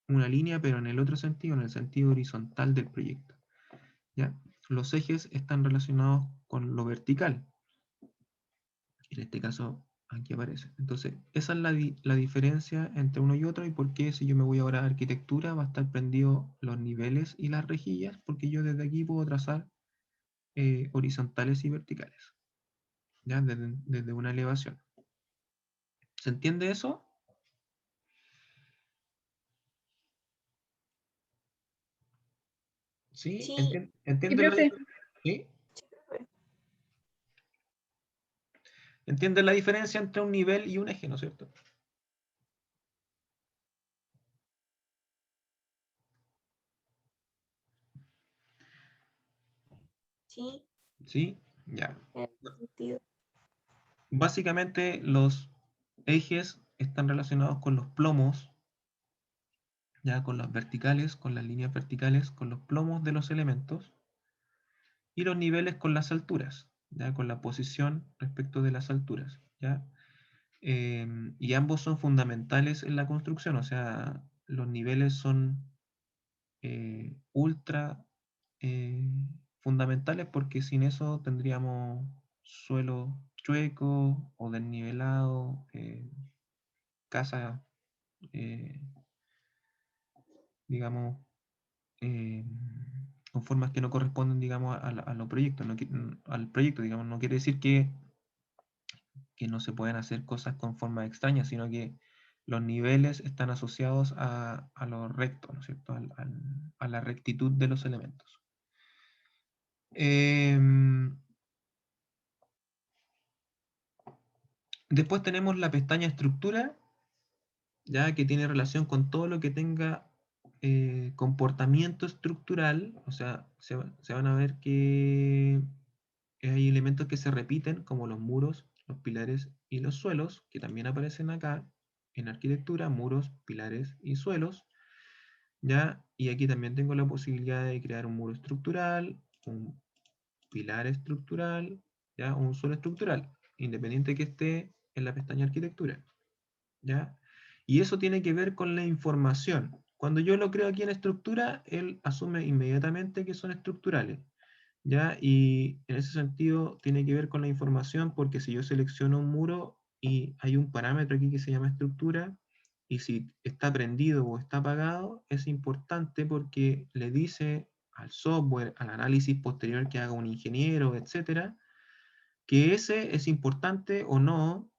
una línea, pero en el otro sentido, en el sentido horizontal del proyecto, ¿ya? Los ejes están relacionados con lo vertical. En este caso, aquí aparece. Entonces, esa es la diferencia entre uno y otro, y por qué si yo me voy ahora a arquitectura va a estar prendido los niveles y las rejillas, porque yo desde aquí puedo trazar horizontales y verticales, ¿ya? Desde una elevación. ¿Se entiende eso? ¿Sí? Sí, Sí, ¿Entiende la profe. diferencia? ¿Sí? profe. ¿Entiende la diferencia entre un nivel y un eje, no es cierto? Sí, ¿Sí? Ya. en ese sentido. Básicamente los ejes están relacionados con los plomos, ya con las verticales, con las líneas verticales, con los plomos de los elementos, y los niveles con las alturas, ya con la posición respecto de las alturas, ya. Y ambos son fundamentales en la construcción, o sea, los niveles son ultra eh, fundamentales, porque sin eso tendríamos suelo chueco o desnivelado, casa, eh, digamos, eh, con formas que no corresponden, digamos, a los proyectos, al proyecto, digamos. No quiere decir que no se pueden hacer cosas con formas extrañas, sino que los niveles están asociados a lo recto, ¿no es cierto? A la rectitud de los elementos. Después tenemos la pestaña estructura, ya que tiene relación con todo lo que tenga comportamiento estructural, o sea, se van a ver que hay elementos que se repiten, como los muros, los pilares y los suelos, que también aparecen acá en arquitectura, muros, pilares y suelos, ¿ya? Y aquí también tengo la posibilidad de crear un muro estructural, un pilar estructural, ¿ya? O un suelo estructural, independiente que esté en la pestaña arquitectura, ¿ya? Y eso tiene que ver con la información. Cuando yo lo creo aquí en estructura, él asume inmediatamente que son estructurales, ¿ya? Y en ese sentido tiene que ver con la información, porque si yo selecciono un muro y hay un parámetro aquí que se llama estructura, y si está prendido o está apagado, es importante porque le dice al software, al análisis posterior que haga un ingeniero, etcétera, que ese es importante o no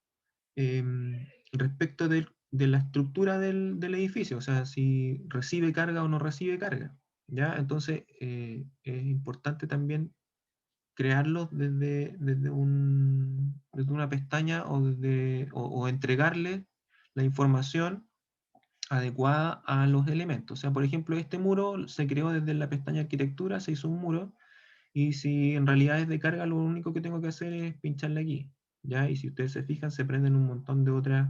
respecto de la estructura del edificio, o sea, si recibe carga o no recibe carga, ¿ya? Entonces, es importante también crearlos desde una pestaña, o entregarle la información adecuada a los elementos. O sea, por ejemplo, este muro se creó desde la pestaña arquitectura, se hizo un muro, y si en realidad es de carga, lo único que tengo que hacer es pincharle aquí, ¿ya? Y si ustedes se fijan, se prenden un montón de otras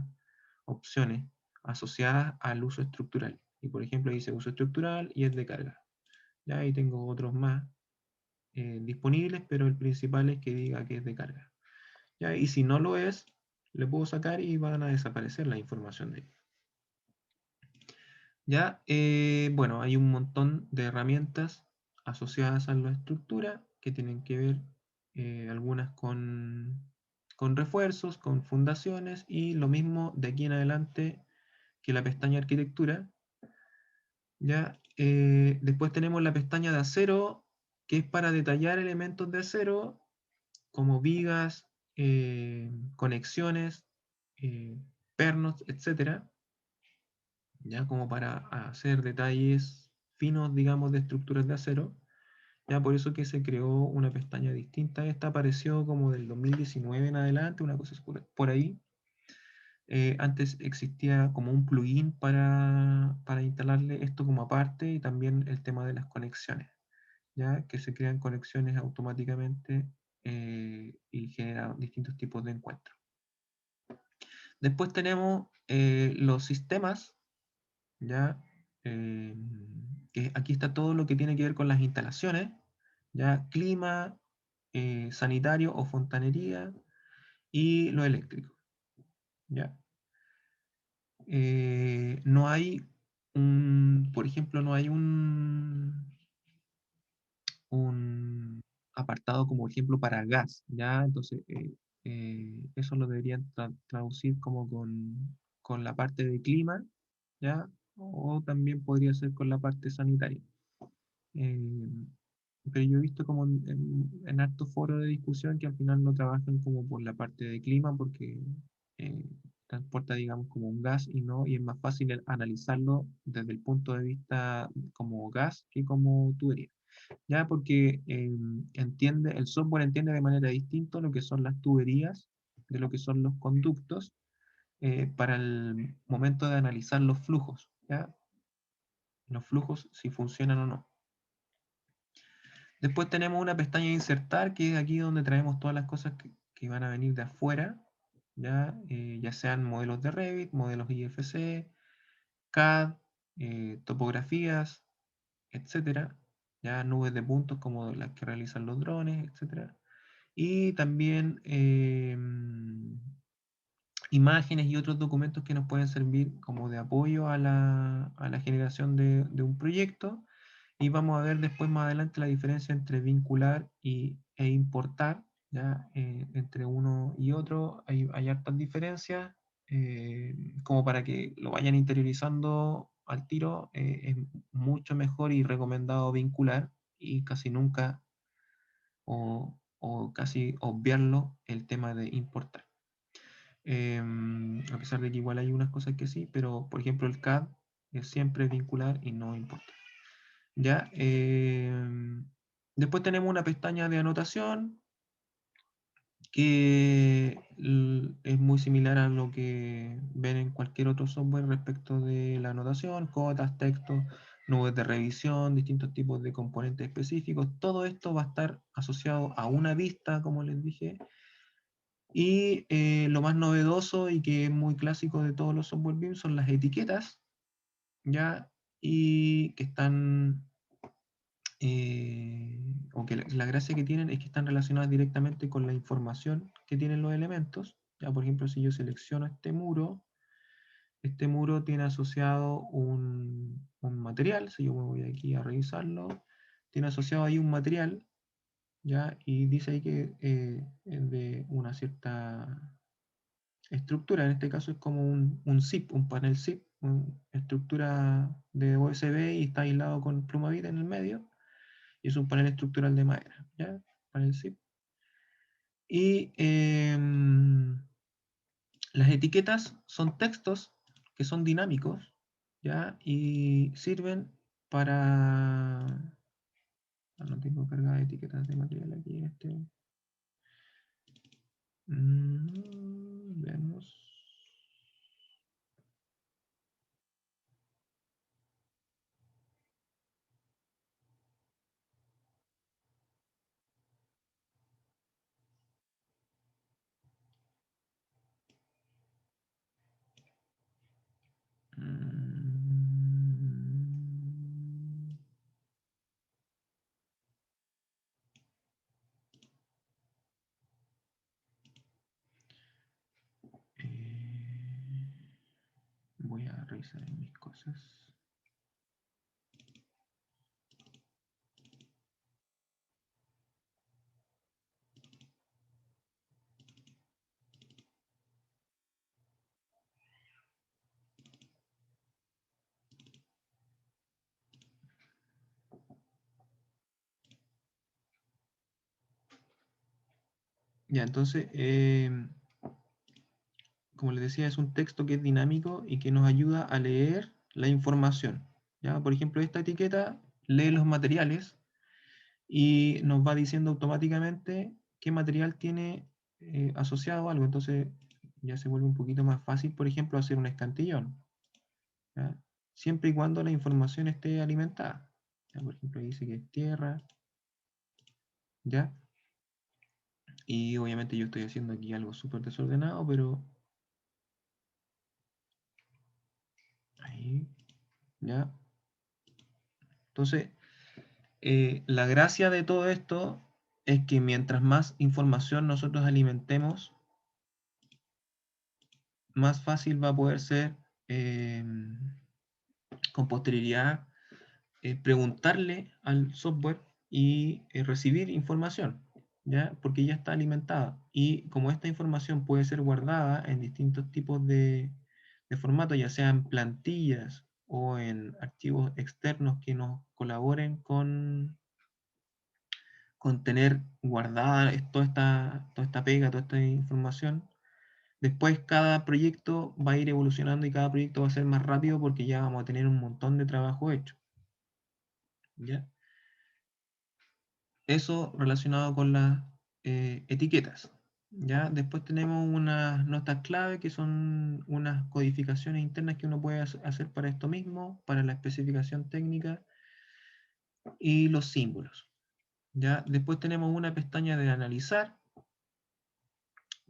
opciones asociadas al uso estructural. Y por ejemplo, dice uso estructural y es de carga. Ya ahí tengo otros más disponibles, pero el principal es que diga que es de carga. ¿Ya? Y si no lo es, le puedo sacar y van a desaparecer la información de ahí. ¿Ya? Bueno, hay un montón de herramientas asociadas a la estructura que tienen que ver algunas con refuerzos, con fundaciones y lo mismo de aquí en adelante que la pestaña arquitectura. ¿Ya? Después tenemos la pestaña de acero, que es para detallar elementos de acero como vigas, conexiones, eh, pernos, etcétera, ya como para hacer detalles finos, digamos, de estructuras de acero. Ya por eso que se creó una pestaña distinta. Esta apareció como del 2019 en adelante, una cosa por ahí. Antes existía como un plugin para instalarle esto como aparte y también el tema de las conexiones, ya que se crean conexiones automáticamente y generan distintos tipos de encuentros. Después tenemos los sistemas, ya eh, que aquí está todo lo que tiene que ver con las instalaciones, ya clima, sanitario o fontanería y lo eléctrico, ya. No hay por ejemplo, no hay un apartado como ejemplo para gas, ¿ya? Entonces, eso lo deberían traducir como con la parte de clima, ¿ya? O también podría ser con la parte sanitaria. Eh, pero yo he visto como en hartos foros de discusión que al final no trabajan como por la parte de clima porque eh, transporta, digamos, como un gas y es más fácil analizarlo desde el punto de vista como gas que como tubería. Ya porque el software entiende de manera distinta lo que son las tuberías de lo que son los conductos para el momento de analizar los flujos, ¿ya? Los flujos si funcionan o no. Después tenemos una pestaña de insertar, que es aquí donde traemos todas las cosas que van a venir de afuera, ya, ya sean modelos de Revit, modelos IFC, CAD, topografías, etcétera, ya nubes de puntos como las que realizan los drones, etcétera. Y también imágenes y otros documentos que nos pueden servir como de apoyo a la generación de un proyecto. Y vamos a ver después más adelante la diferencia entre vincular e importar, ¿ya? Entre uno y otro hay hartas diferencias, como para que lo vayan interiorizando al tiro, es mucho mejor y recomendado vincular y casi nunca o casi obviarlo el tema de importar. A pesar de que igual hay unas cosas que sí, pero por ejemplo el CAD es siempre vincular y no importar. ¿Ya? Después tenemos una pestaña de anotación que es muy similar a lo que ven en cualquier otro software respecto de la anotación, cotas, texto, nubes de revisión, distintos tipos de componentes específicos. Todo esto va a estar asociado a una vista, como les dije. Y lo más novedoso y que es muy clásico de todos los software BIM son las etiquetas, ¿ya? Y que están o que la gracia que tienen es que están relacionadas directamente con la información que tienen los elementos. Ya, por ejemplo, si yo selecciono este muro tiene asociado un material, si yo me voy aquí a revisarlo, tiene asociado ahí un material, ¿ya? Y dice ahí que es de una cierta estructura, en este caso es como un zip, un panel zip, una estructura de USB y está aislado con plumavit en el medio y es un panel estructural de madera, ¿ya? Panel zip. Y las etiquetas son textos que son dinámicos, ¿ya? Y sirven para... No tengo cargada de etiquetas de material aquí en este... veamos. Mm, voy a revisar en mis cosas. Ya, entonces, como les decía, es un texto que es dinámico y que nos ayuda a leer la información. ¿Ya? Por ejemplo, esta etiqueta lee los materiales y nos va diciendo automáticamente qué material tiene asociado a algo. Entonces ya se vuelve un poquito más fácil, por ejemplo, hacer un escantillón, ¿ya? Siempre y cuando la información esté alimentada. ¿Ya? Por ejemplo, dice que es tierra, ¿ya? Y obviamente yo estoy haciendo aquí algo súper desordenado, pero ahí, ¿ya? Entonces, la gracia de todo esto es que mientras más información nosotros alimentemos, más fácil va a poder ser eh, con posterioridad preguntarle al software y recibir información, ¿ya? Porque ya está alimentada. Y como esta información puede ser guardada en distintos tipos de formatos, ya sean plantillas o en archivos externos que nos colaboren con tener guardada toda esta pega, toda esta información. Después cada proyecto va a ir evolucionando y cada proyecto va a ser más rápido porque ya vamos a tener un montón de trabajo hecho. ¿Ya? Eso relacionado con las etiquetas. ¿Ya? Después tenemos unas notas clave que son unas codificaciones internas que uno puede hacer para esto mismo, para la especificación técnica y los símbolos. ¿Ya? Después tenemos una pestaña de analizar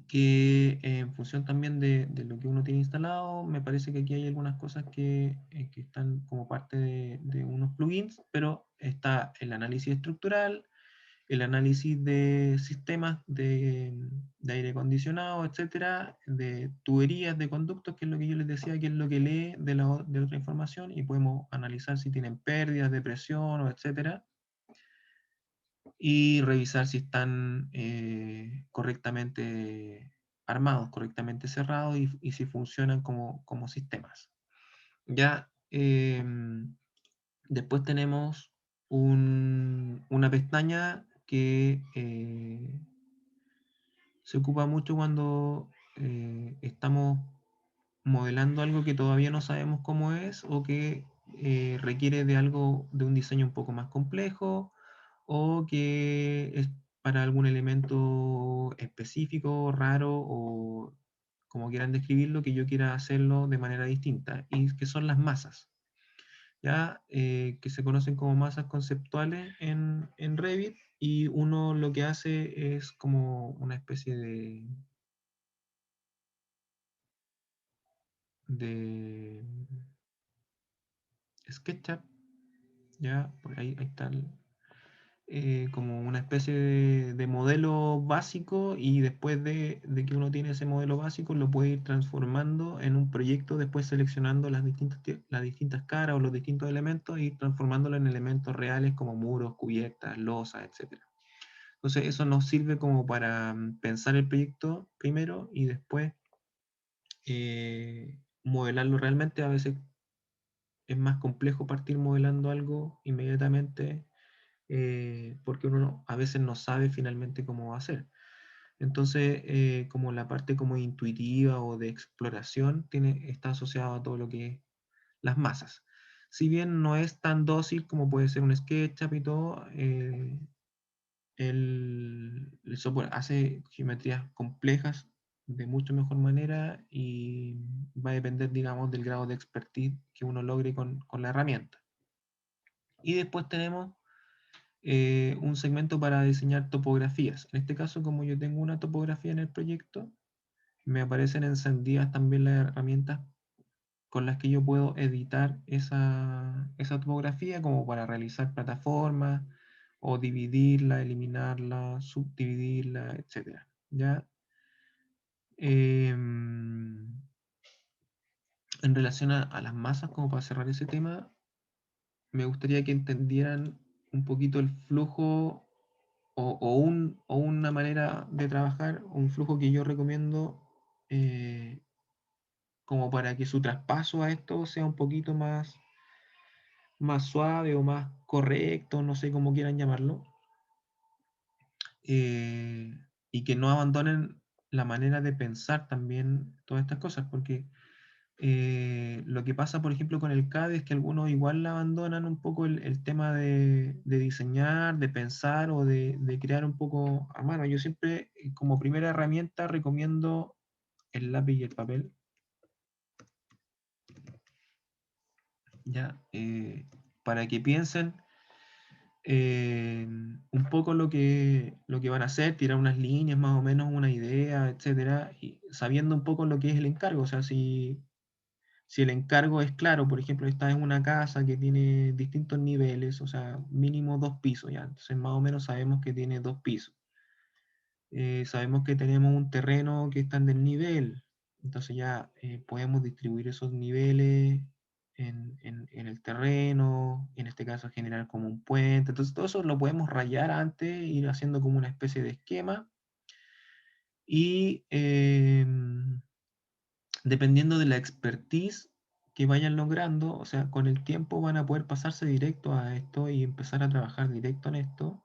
que en función también de lo que uno tiene instalado, me parece que aquí hay algunas cosas que están como parte de unos plugins, pero está el análisis estructural, el análisis de sistemas de aire acondicionado, etcétera, de tuberías, de conductos, que es lo que yo les decía, que es lo que lee de otra información, y podemos analizar si tienen pérdidas de presión, o etcétera, y revisar si están correctamente armados, correctamente cerrados, y si funcionan como sistemas. Ya, después tenemos una pestaña que se ocupa mucho cuando estamos modelando algo que todavía no sabemos cómo es o que requiere de algo, de un diseño un poco más complejo o que es para algún elemento específico, raro o como quieran describirlo, que yo quiera hacerlo de manera distinta, y que son las masas. ¿Ya? Que se conocen como masas conceptuales en Revit, y uno lo que hace es como una especie de SketchUp, ¿ya? Por ahí está como una especie de modelo básico, y después de que uno tiene ese modelo básico lo puede ir transformando en un proyecto, después seleccionando las distintas caras o los distintos elementos y transformándolo en elementos reales como muros, cubiertas, losas, etc. Entonces eso nos sirve como para pensar el proyecto primero y después modelarlo realmente. A veces es más complejo partir modelando algo inmediatamente porque uno a veces no sabe finalmente cómo va a ser. Entonces, como la parte como intuitiva o de exploración está asociado a todo lo que es las masas. Si bien no es tan dócil como puede ser un SketchUp y todo, el software hace geometrías complejas de mucho mejor manera, y va a depender, digamos, del grado de expertise que uno logre con la herramienta. Y después tenemos un segmento para diseñar topografías. En este caso, como yo tengo una topografía en el proyecto, me aparecen encendidas también las herramientas con las que yo puedo editar esa topografía, como para realizar plataformas o dividirla, eliminarla, subdividirla, etcétera. ¿Ya? En relación a las masas, como para cerrar ese tema, me gustaría que entendieran un poquito el flujo o una manera de trabajar, un flujo que yo recomiendo, eh, como para que su traspaso a esto sea un poquito más suave o más correcto, no sé cómo quieran llamarlo. y que no abandonen la manera de pensar también todas estas cosas, porque lo que pasa, por ejemplo, con el CAD es que algunos igual abandonan un poco el tema de diseñar, de pensar o de crear un poco a mano. Yo siempre, como primera herramienta, recomiendo el lápiz y el papel, ¿ya? Para que piensen un poco lo que van a hacer, tirar unas líneas, más o menos una idea, etcétera, y sabiendo un poco lo que es el encargo. O sea, si el encargo es claro, por ejemplo, está en una casa que tiene distintos niveles, o sea, mínimo 2 pisos, ya, entonces más o menos sabemos que tiene 2 pisos. Sabemos que tenemos un terreno que está en desnivel, entonces ya podemos distribuir esos niveles en el terreno, en este caso generar como un puente, entonces todo eso lo podemos rayar antes, ir haciendo como una especie de esquema y dependiendo de la expertise que vayan logrando, o sea, con el tiempo van a poder pasarse directo a esto y empezar a trabajar directo en esto.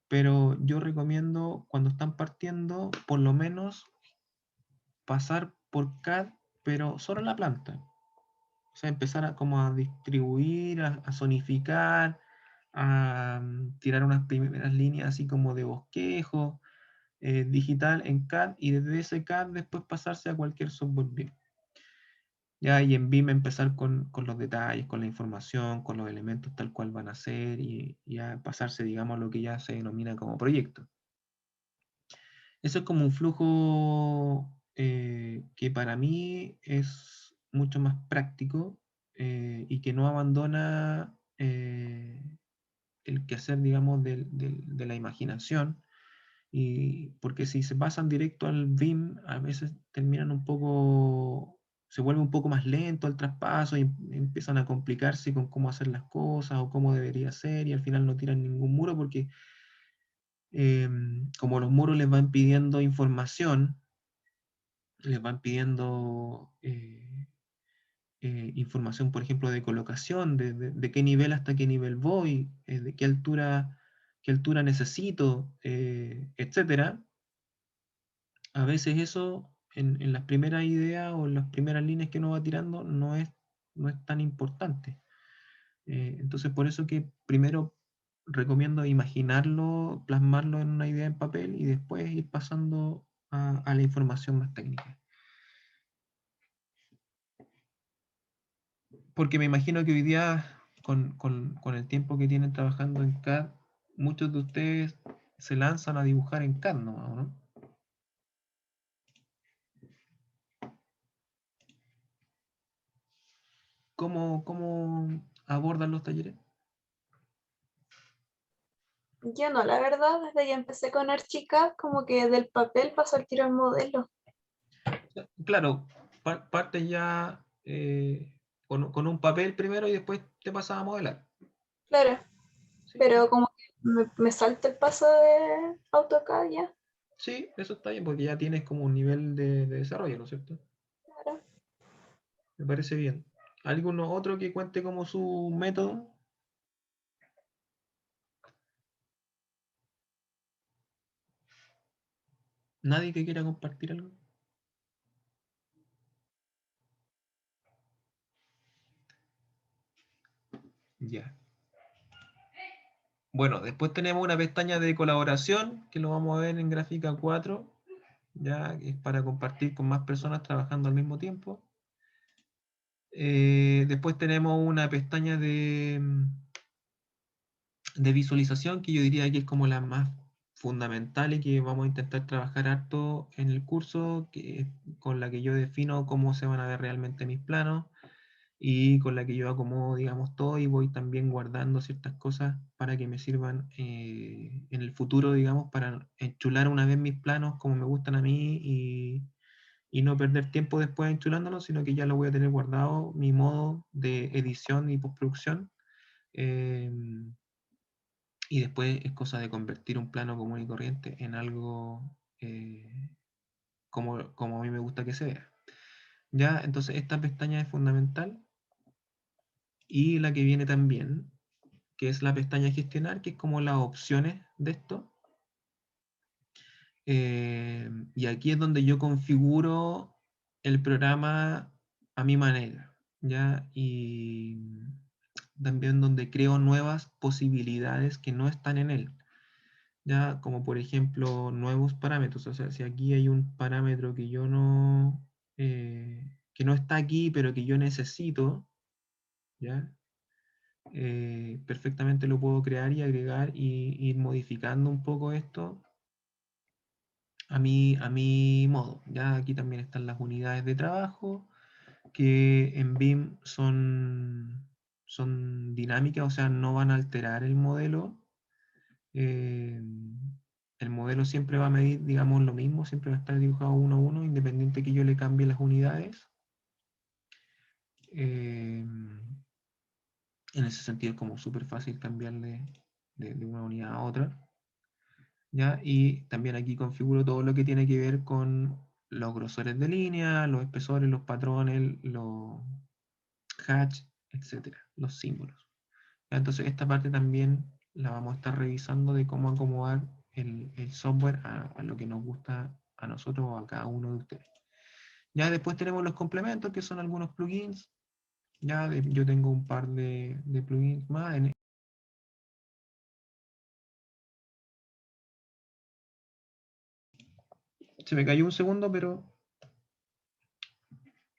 Pero yo recomiendo cuando están partiendo, por lo menos pasar por CAD, pero solo la planta. O sea, empezar a como a distribuir, a zonificar, a tirar unas primeras líneas así como de bosquejo digital en CAD y desde ese CAD después pasarse a cualquier software BIM. Ya, y en BIM empezar con los detalles, con la información, con los elementos tal cual van a ser y a pasarse, digamos, a lo que ya se denomina como proyecto. Eso es como un flujo que para mí es mucho más práctico y que no abandona el quehacer, digamos, de la imaginación. Y porque si se pasan directo al BIM, a veces terminan un poco, se vuelve un poco más lento el traspaso y empiezan a complicarse con cómo hacer las cosas o cómo debería ser y al final no tiran ningún muro porque como los muros les van pidiendo información, les van pidiendo información, por ejemplo, de colocación, de qué nivel hasta qué nivel voy, de qué altura necesito, etcétera. A veces eso en las primeras ideas o en las primeras líneas que uno va tirando no es tan importante. Entonces por eso que primero recomiendo imaginarlo, plasmarlo en una idea en papel y después ir pasando a la información más técnica. Porque me imagino que hoy día, con el tiempo que tienen trabajando en CAD, muchos de ustedes se lanzan a dibujar en CAD, ¿no? ¿Cómo abordan los talleres? Yo no, la verdad, desde que empecé con Archicad, como que del papel pasó al tiro al modelo. Claro, partes ya con un papel primero y después te pasas a modelar. Claro, Sí, pero como que me salta el paso de AutoCAD ya. sí, eso está bien porque ya tienes como un nivel de desarrollo, ¿no es cierto? Claro. Me parece bien. ¿Alguno otro que cuente como su método? ¿Nadie que quiera compartir algo? Ya. Bueno, después tenemos una pestaña de colaboración que lo vamos a ver en gráfica 4, ya que es para compartir con más personas trabajando al mismo tiempo. Después tenemos una pestaña de visualización que yo diría que es como la más fundamental y que vamos a intentar trabajar harto en el curso, con la que yo defino cómo se van a ver realmente mis planos y con la que yo acomodo, digamos, todo y voy también guardando ciertas cosas para que me sirvan en el futuro, digamos, para enchular una vez mis planos como me gustan a mí y no perder tiempo después enchulándolos, sino que ya lo voy a tener guardado, mi modo de edición y postproducción. eh, y después es cosa de convertir un plano común y corriente en algo como a mí me gusta que se vea. Ya, entonces esta pestaña es fundamental y la que viene también, que es la pestaña gestionar, que es como las opciones de esto. Y aquí es donde yo configuro el programa a mi manera, ¿ya? Y también donde creo nuevas posibilidades que no están en él, ¿ya? Como por ejemplo nuevos parámetros. O sea, si aquí hay un parámetro que no está aquí, pero que yo necesito, ¿ya? Perfectamente lo puedo crear y agregar y ir modificando un poco esto a mi modo. Ya aquí también están las unidades de trabajo que en BIM son dinámicas, o sea, no van a alterar el modelo. Eh, el modelo siempre va a medir, digamos, lo mismo, siempre va a estar dibujado uno a uno, independiente que yo le cambie las unidades. Eh, en ese sentido es como súper fácil cambiarle de una unidad a otra. ¿Ya? Y también aquí configuro todo lo que tiene que ver con los grosores de línea, los espesores, los patrones, los hatch, etcétera, los símbolos. ¿Ya? Entonces esta parte también la vamos a estar revisando de cómo acomodar el software a lo que nos gusta a nosotros o a cada uno de ustedes. Ya después tenemos los complementos, que son algunos plugins. Yo tengo un par de plugins más. Se me cayó un segundo, pero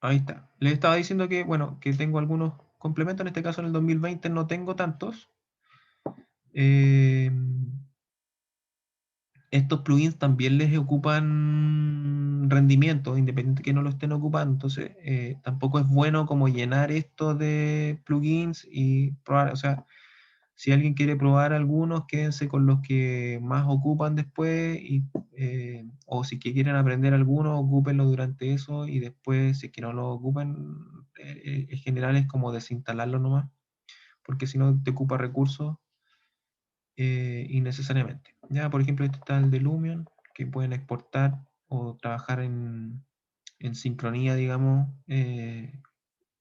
ahí está. Les estaba diciendo que, bueno, que tengo algunos complementos. En este caso, en el 2020 no tengo tantos. Eh, Estos plugins también les ocupan rendimiento, independiente que no lo estén ocupando. Entonces, tampoco es bueno como llenar esto de plugins y probar. O sea, si alguien quiere probar algunos, quédense con los que más ocupan después. O si que quieren aprender algunos, ocúpenlo durante eso. Y después, si es que no lo ocupan, en general es como desinstalarlo nomás. Porque si no te ocupa recursos innecesariamente. Ya, por ejemplo, este está el de Lumion, que pueden exportar o trabajar en sincronía, digamos,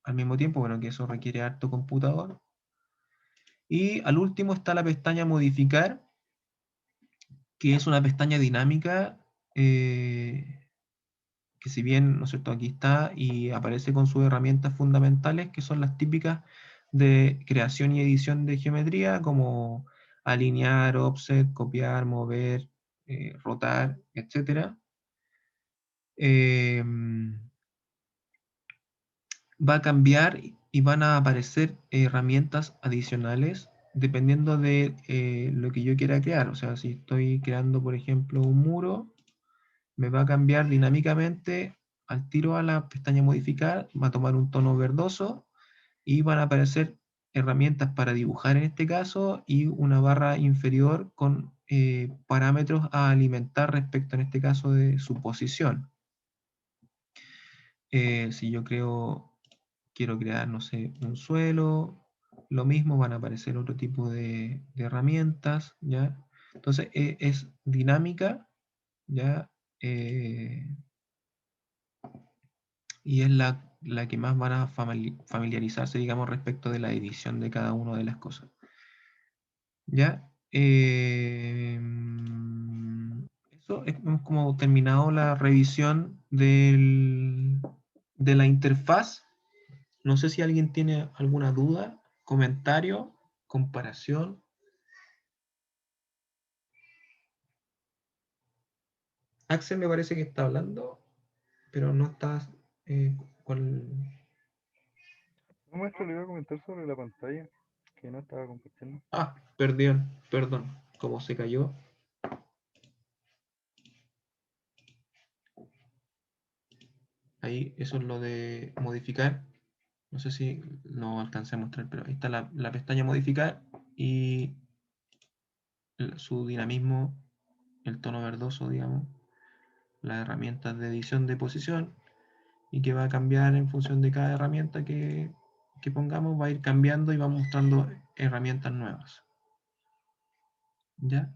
al mismo tiempo, bueno, que eso requiere harto computador. Y al último está la pestaña modificar, que es una pestaña dinámica, que si bien, ¿no es cierto?, aquí está y aparece con sus herramientas fundamentales, que son las típicas de creación y edición de geometría, como alinear, offset, copiar, mover, rotar, etc. Va a cambiar y van a aparecer herramientas adicionales dependiendo de lo que yo quiera crear. O sea, si estoy creando, por ejemplo, un muro, me va a cambiar dinámicamente al tiro a la pestaña modificar, va a tomar un tono verdoso y van a aparecer herramientas para dibujar en este caso y una barra inferior con parámetros a alimentar respecto en este caso de su posición. Si yo quiero crear, no sé, un suelo, lo mismo, van a aparecer otro tipo de herramientas, ¿ya? Entonces es dinámica, ¿ya? Y es la que más van a familiarizarse, digamos, respecto de la edición de cada una de las cosas. ¿Ya? Eso hemos como terminado la revisión de la interfaz. No sé si alguien tiene alguna duda, comentario, comparación. Axel me parece que está hablando, pero no está con... No, maestro, le iba a comentar sobre la pantalla, que no estaba compartiendo. Ah, perdón, como se cayó. Ahí, eso es lo de modificar. No sé si lo alcancé a mostrar, pero ahí está la pestaña modificar y su dinamismo, el tono verdoso, digamos, las herramientas de edición de posición y que va a cambiar en función de cada herramienta que pongamos, va a ir cambiando y va mostrando herramientas nuevas. ¿Ya?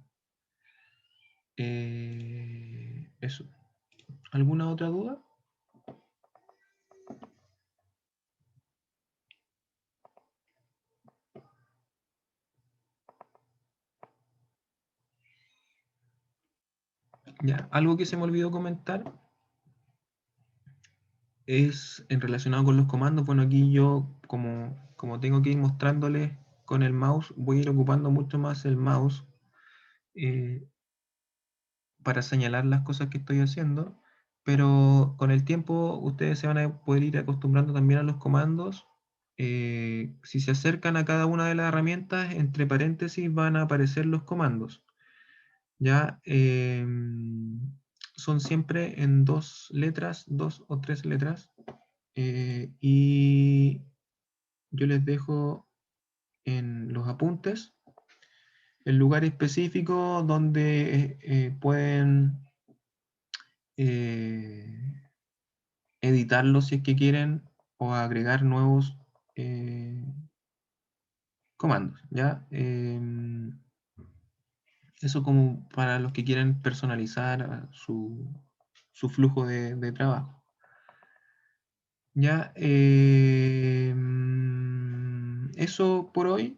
Eso. ¿Alguna otra duda? Ya, algo que se me olvidó comentar es en relacionado con los comandos. Bueno, aquí yo, como tengo que ir mostrándoles con el mouse, voy a ir ocupando mucho más el mouse eh, para señalar las cosas que estoy haciendo, pero con el tiempo ustedes se van a poder ir acostumbrando también a los comandos. Si se acercan a cada una de las herramientas, entre paréntesis van a aparecer los comandos. Ya son siempre en 2 letras, 2 o 3 letras, y yo les dejo en los apuntes el lugar específico donde pueden eh, editarlo si es que quieren o agregar nuevos comandos, ¿ya? Eso como para los que quieren personalizar su flujo de trabajo. Ya, eso por hoy.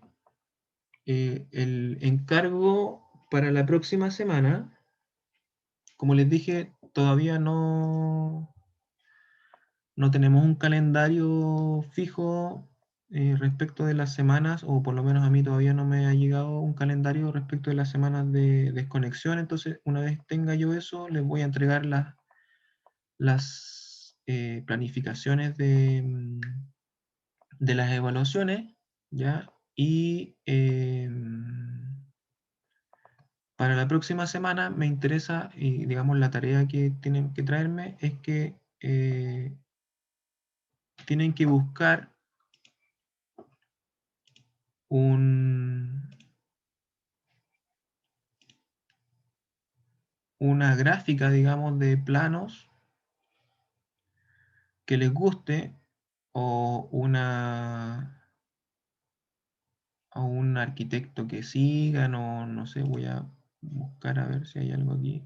El encargo para la próxima semana, como les dije, todavía no tenemos un calendario fijo respecto de las semanas, o por lo menos a mí todavía no me ha llegado un calendario respecto de las semanas de desconexión. Entonces, una vez tenga yo eso, les voy a entregar las planificaciones de las evaluaciones, ¿ya? Y para la próxima semana me interesa, y digamos la tarea que tienen que traerme es que tienen que buscar una gráfica, digamos, de planos que les guste, o a un arquitecto que sigan, o no sé, voy a buscar a ver si hay algo aquí.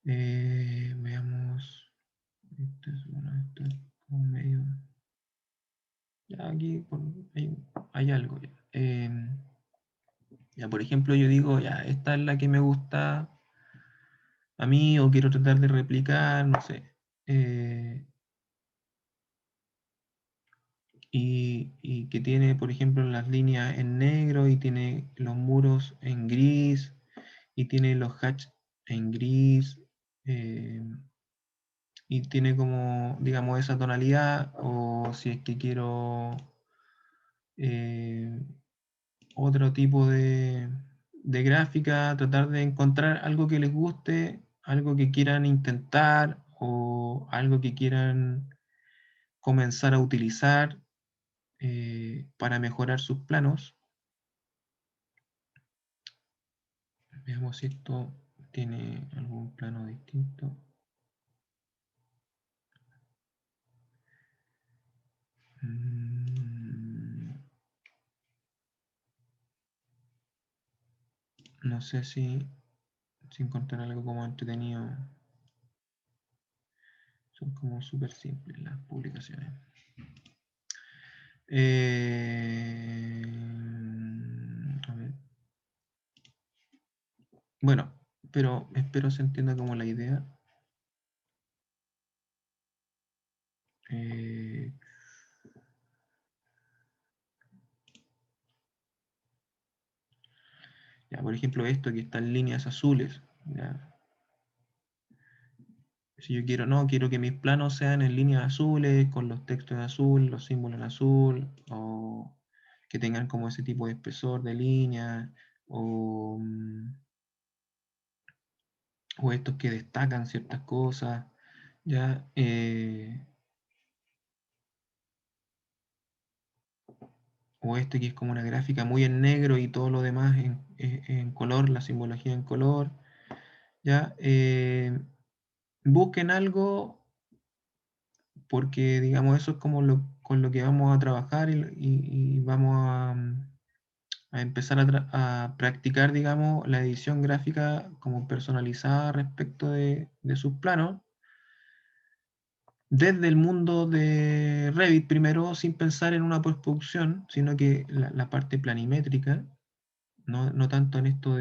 Veamos. Esto es como medio. Ya aquí hay algo. Ya. Ya, por ejemplo, yo digo, ya, esta es la que me gusta a mí, o quiero tratar de replicar, no sé. Y que tiene, por ejemplo, las líneas en negro, y tiene los muros en gris, y tiene los hatch en gris, eh, y tiene como, digamos, esa tonalidad. O si es que quiero eh, otro tipo de gráfica, tratar de encontrar algo que les guste, algo que quieran intentar, o algo que quieran comenzar a utilizar para mejorar sus planos. Veamos si esto tiene algún plano distinto. No sé si encontrar algo como entretenido. Son como súper simples las publicaciones. A ver. Bueno, pero espero se entienda como la idea. Ya, por ejemplo, esto que está en líneas azules. Ya. Si yo quiero que mis planos sean en líneas azules, con los textos en azul, los símbolos en azul, o que tengan como ese tipo de espesor de línea, o estos que destacan ciertas cosas, ya. O este que es como una gráfica muy en negro y todo lo demás en color, la simbología en color, ya. Busquen algo, porque digamos eso es como con lo que vamos a trabajar, y vamos a empezar a practicar, digamos, la edición gráfica como personalizada respecto de sus planos, desde el mundo de Revit primero, sin pensar en una postproducción, sino que la parte planimétrica, no tanto en esto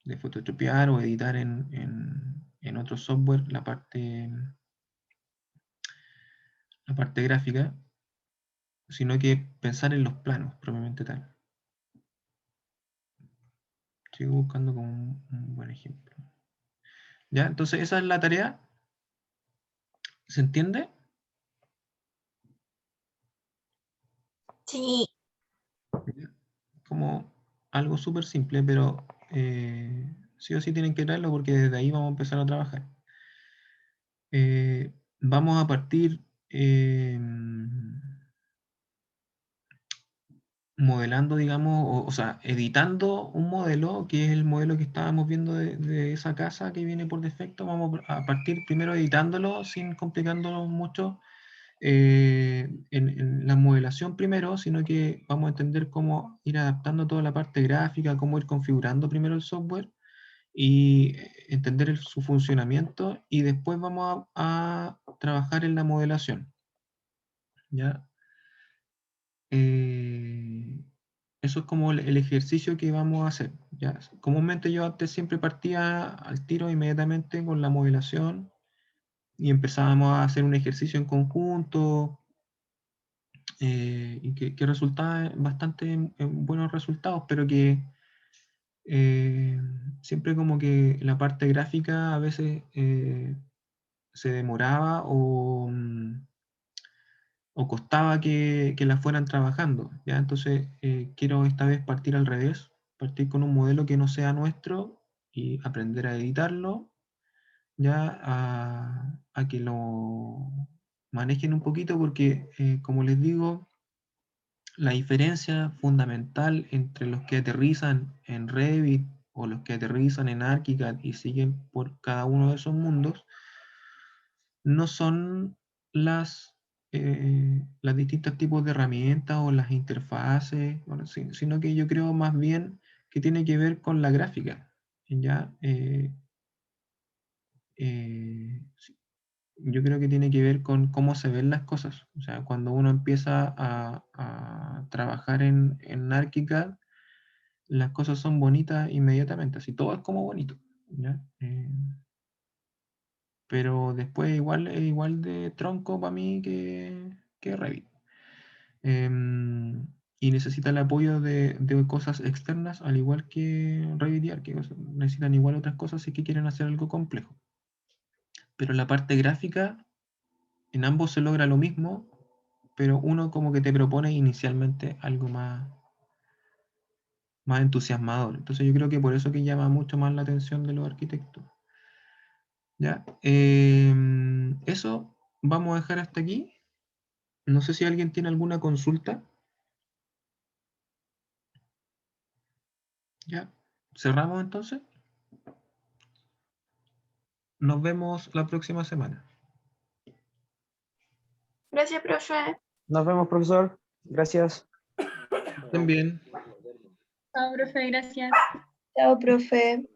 de photoshopear o editar en otro software la parte gráfica, sino que pensar en los planos propiamente tal. Sigo buscando como un buen ejemplo. ¿Ya? Entonces esa es la tarea. ¿Se entiende? Sí. Como algo súper simple, pero sí o sí tienen que traerlo porque desde ahí vamos a empezar a trabajar. Vamos a partir modelando, digamos, o sea, editando un modelo, que es el modelo que estábamos viendo de esa casa que viene por defecto. Vamos a partir primero editándolo sin complicándolo mucho en la modelación primero, sino que vamos a entender cómo ir adaptando toda la parte gráfica, cómo ir configurando primero el software y entender su funcionamiento, y después vamos a trabajar en la modelación. ¿Ya? Eso es como el ejercicio que vamos a hacer. ¿Ya? Comúnmente yo antes siempre partía al tiro inmediatamente con la modelación y empezábamos a hacer un ejercicio en conjunto, y que resultaba bastante en buenos resultados, pero que siempre como que la parte gráfica a veces se demoraba o costaba que la fueran trabajando, ¿ya? Entonces quiero esta vez partir al revés, partir con un modelo que no sea nuestro y aprender a editarlo, ya a que lo manejen un poquito, porque como les digo, la diferencia fundamental entre los que aterrizan en Revit o los que aterrizan en ArchiCAD y siguen por cada uno de esos mundos no son las distintos tipos de herramientas o las interfaces, bueno, sino que yo creo más bien que tiene que ver con la gráfica. ¿Ya? Sí, yo creo que tiene que ver con cómo se ven las cosas. O sea, cuando uno empieza a trabajar en ArchiCAD, las cosas son bonitas inmediatamente, así todo es como bonito, ¿ya? Pero después igual es igual de tronco para mí que Revit. Y necesita el apoyo de cosas externas, al igual que Revit y Arch, necesitan igual otras cosas si que quieren hacer algo complejo. Pero la parte gráfica, en ambos se logra lo mismo, pero uno como que te propone inicialmente algo más entusiasmador. Entonces yo creo que por eso que llama mucho más la atención de los arquitectos. ¿Ya? Eso vamos a dejar hasta aquí. No sé si alguien tiene alguna consulta. ¿Ya? ¿Cerramos entonces? Nos vemos la próxima semana. Gracias, profe. Nos vemos, profesor. Gracias. Estén bien. Chao, profe, gracias. Chao, profe.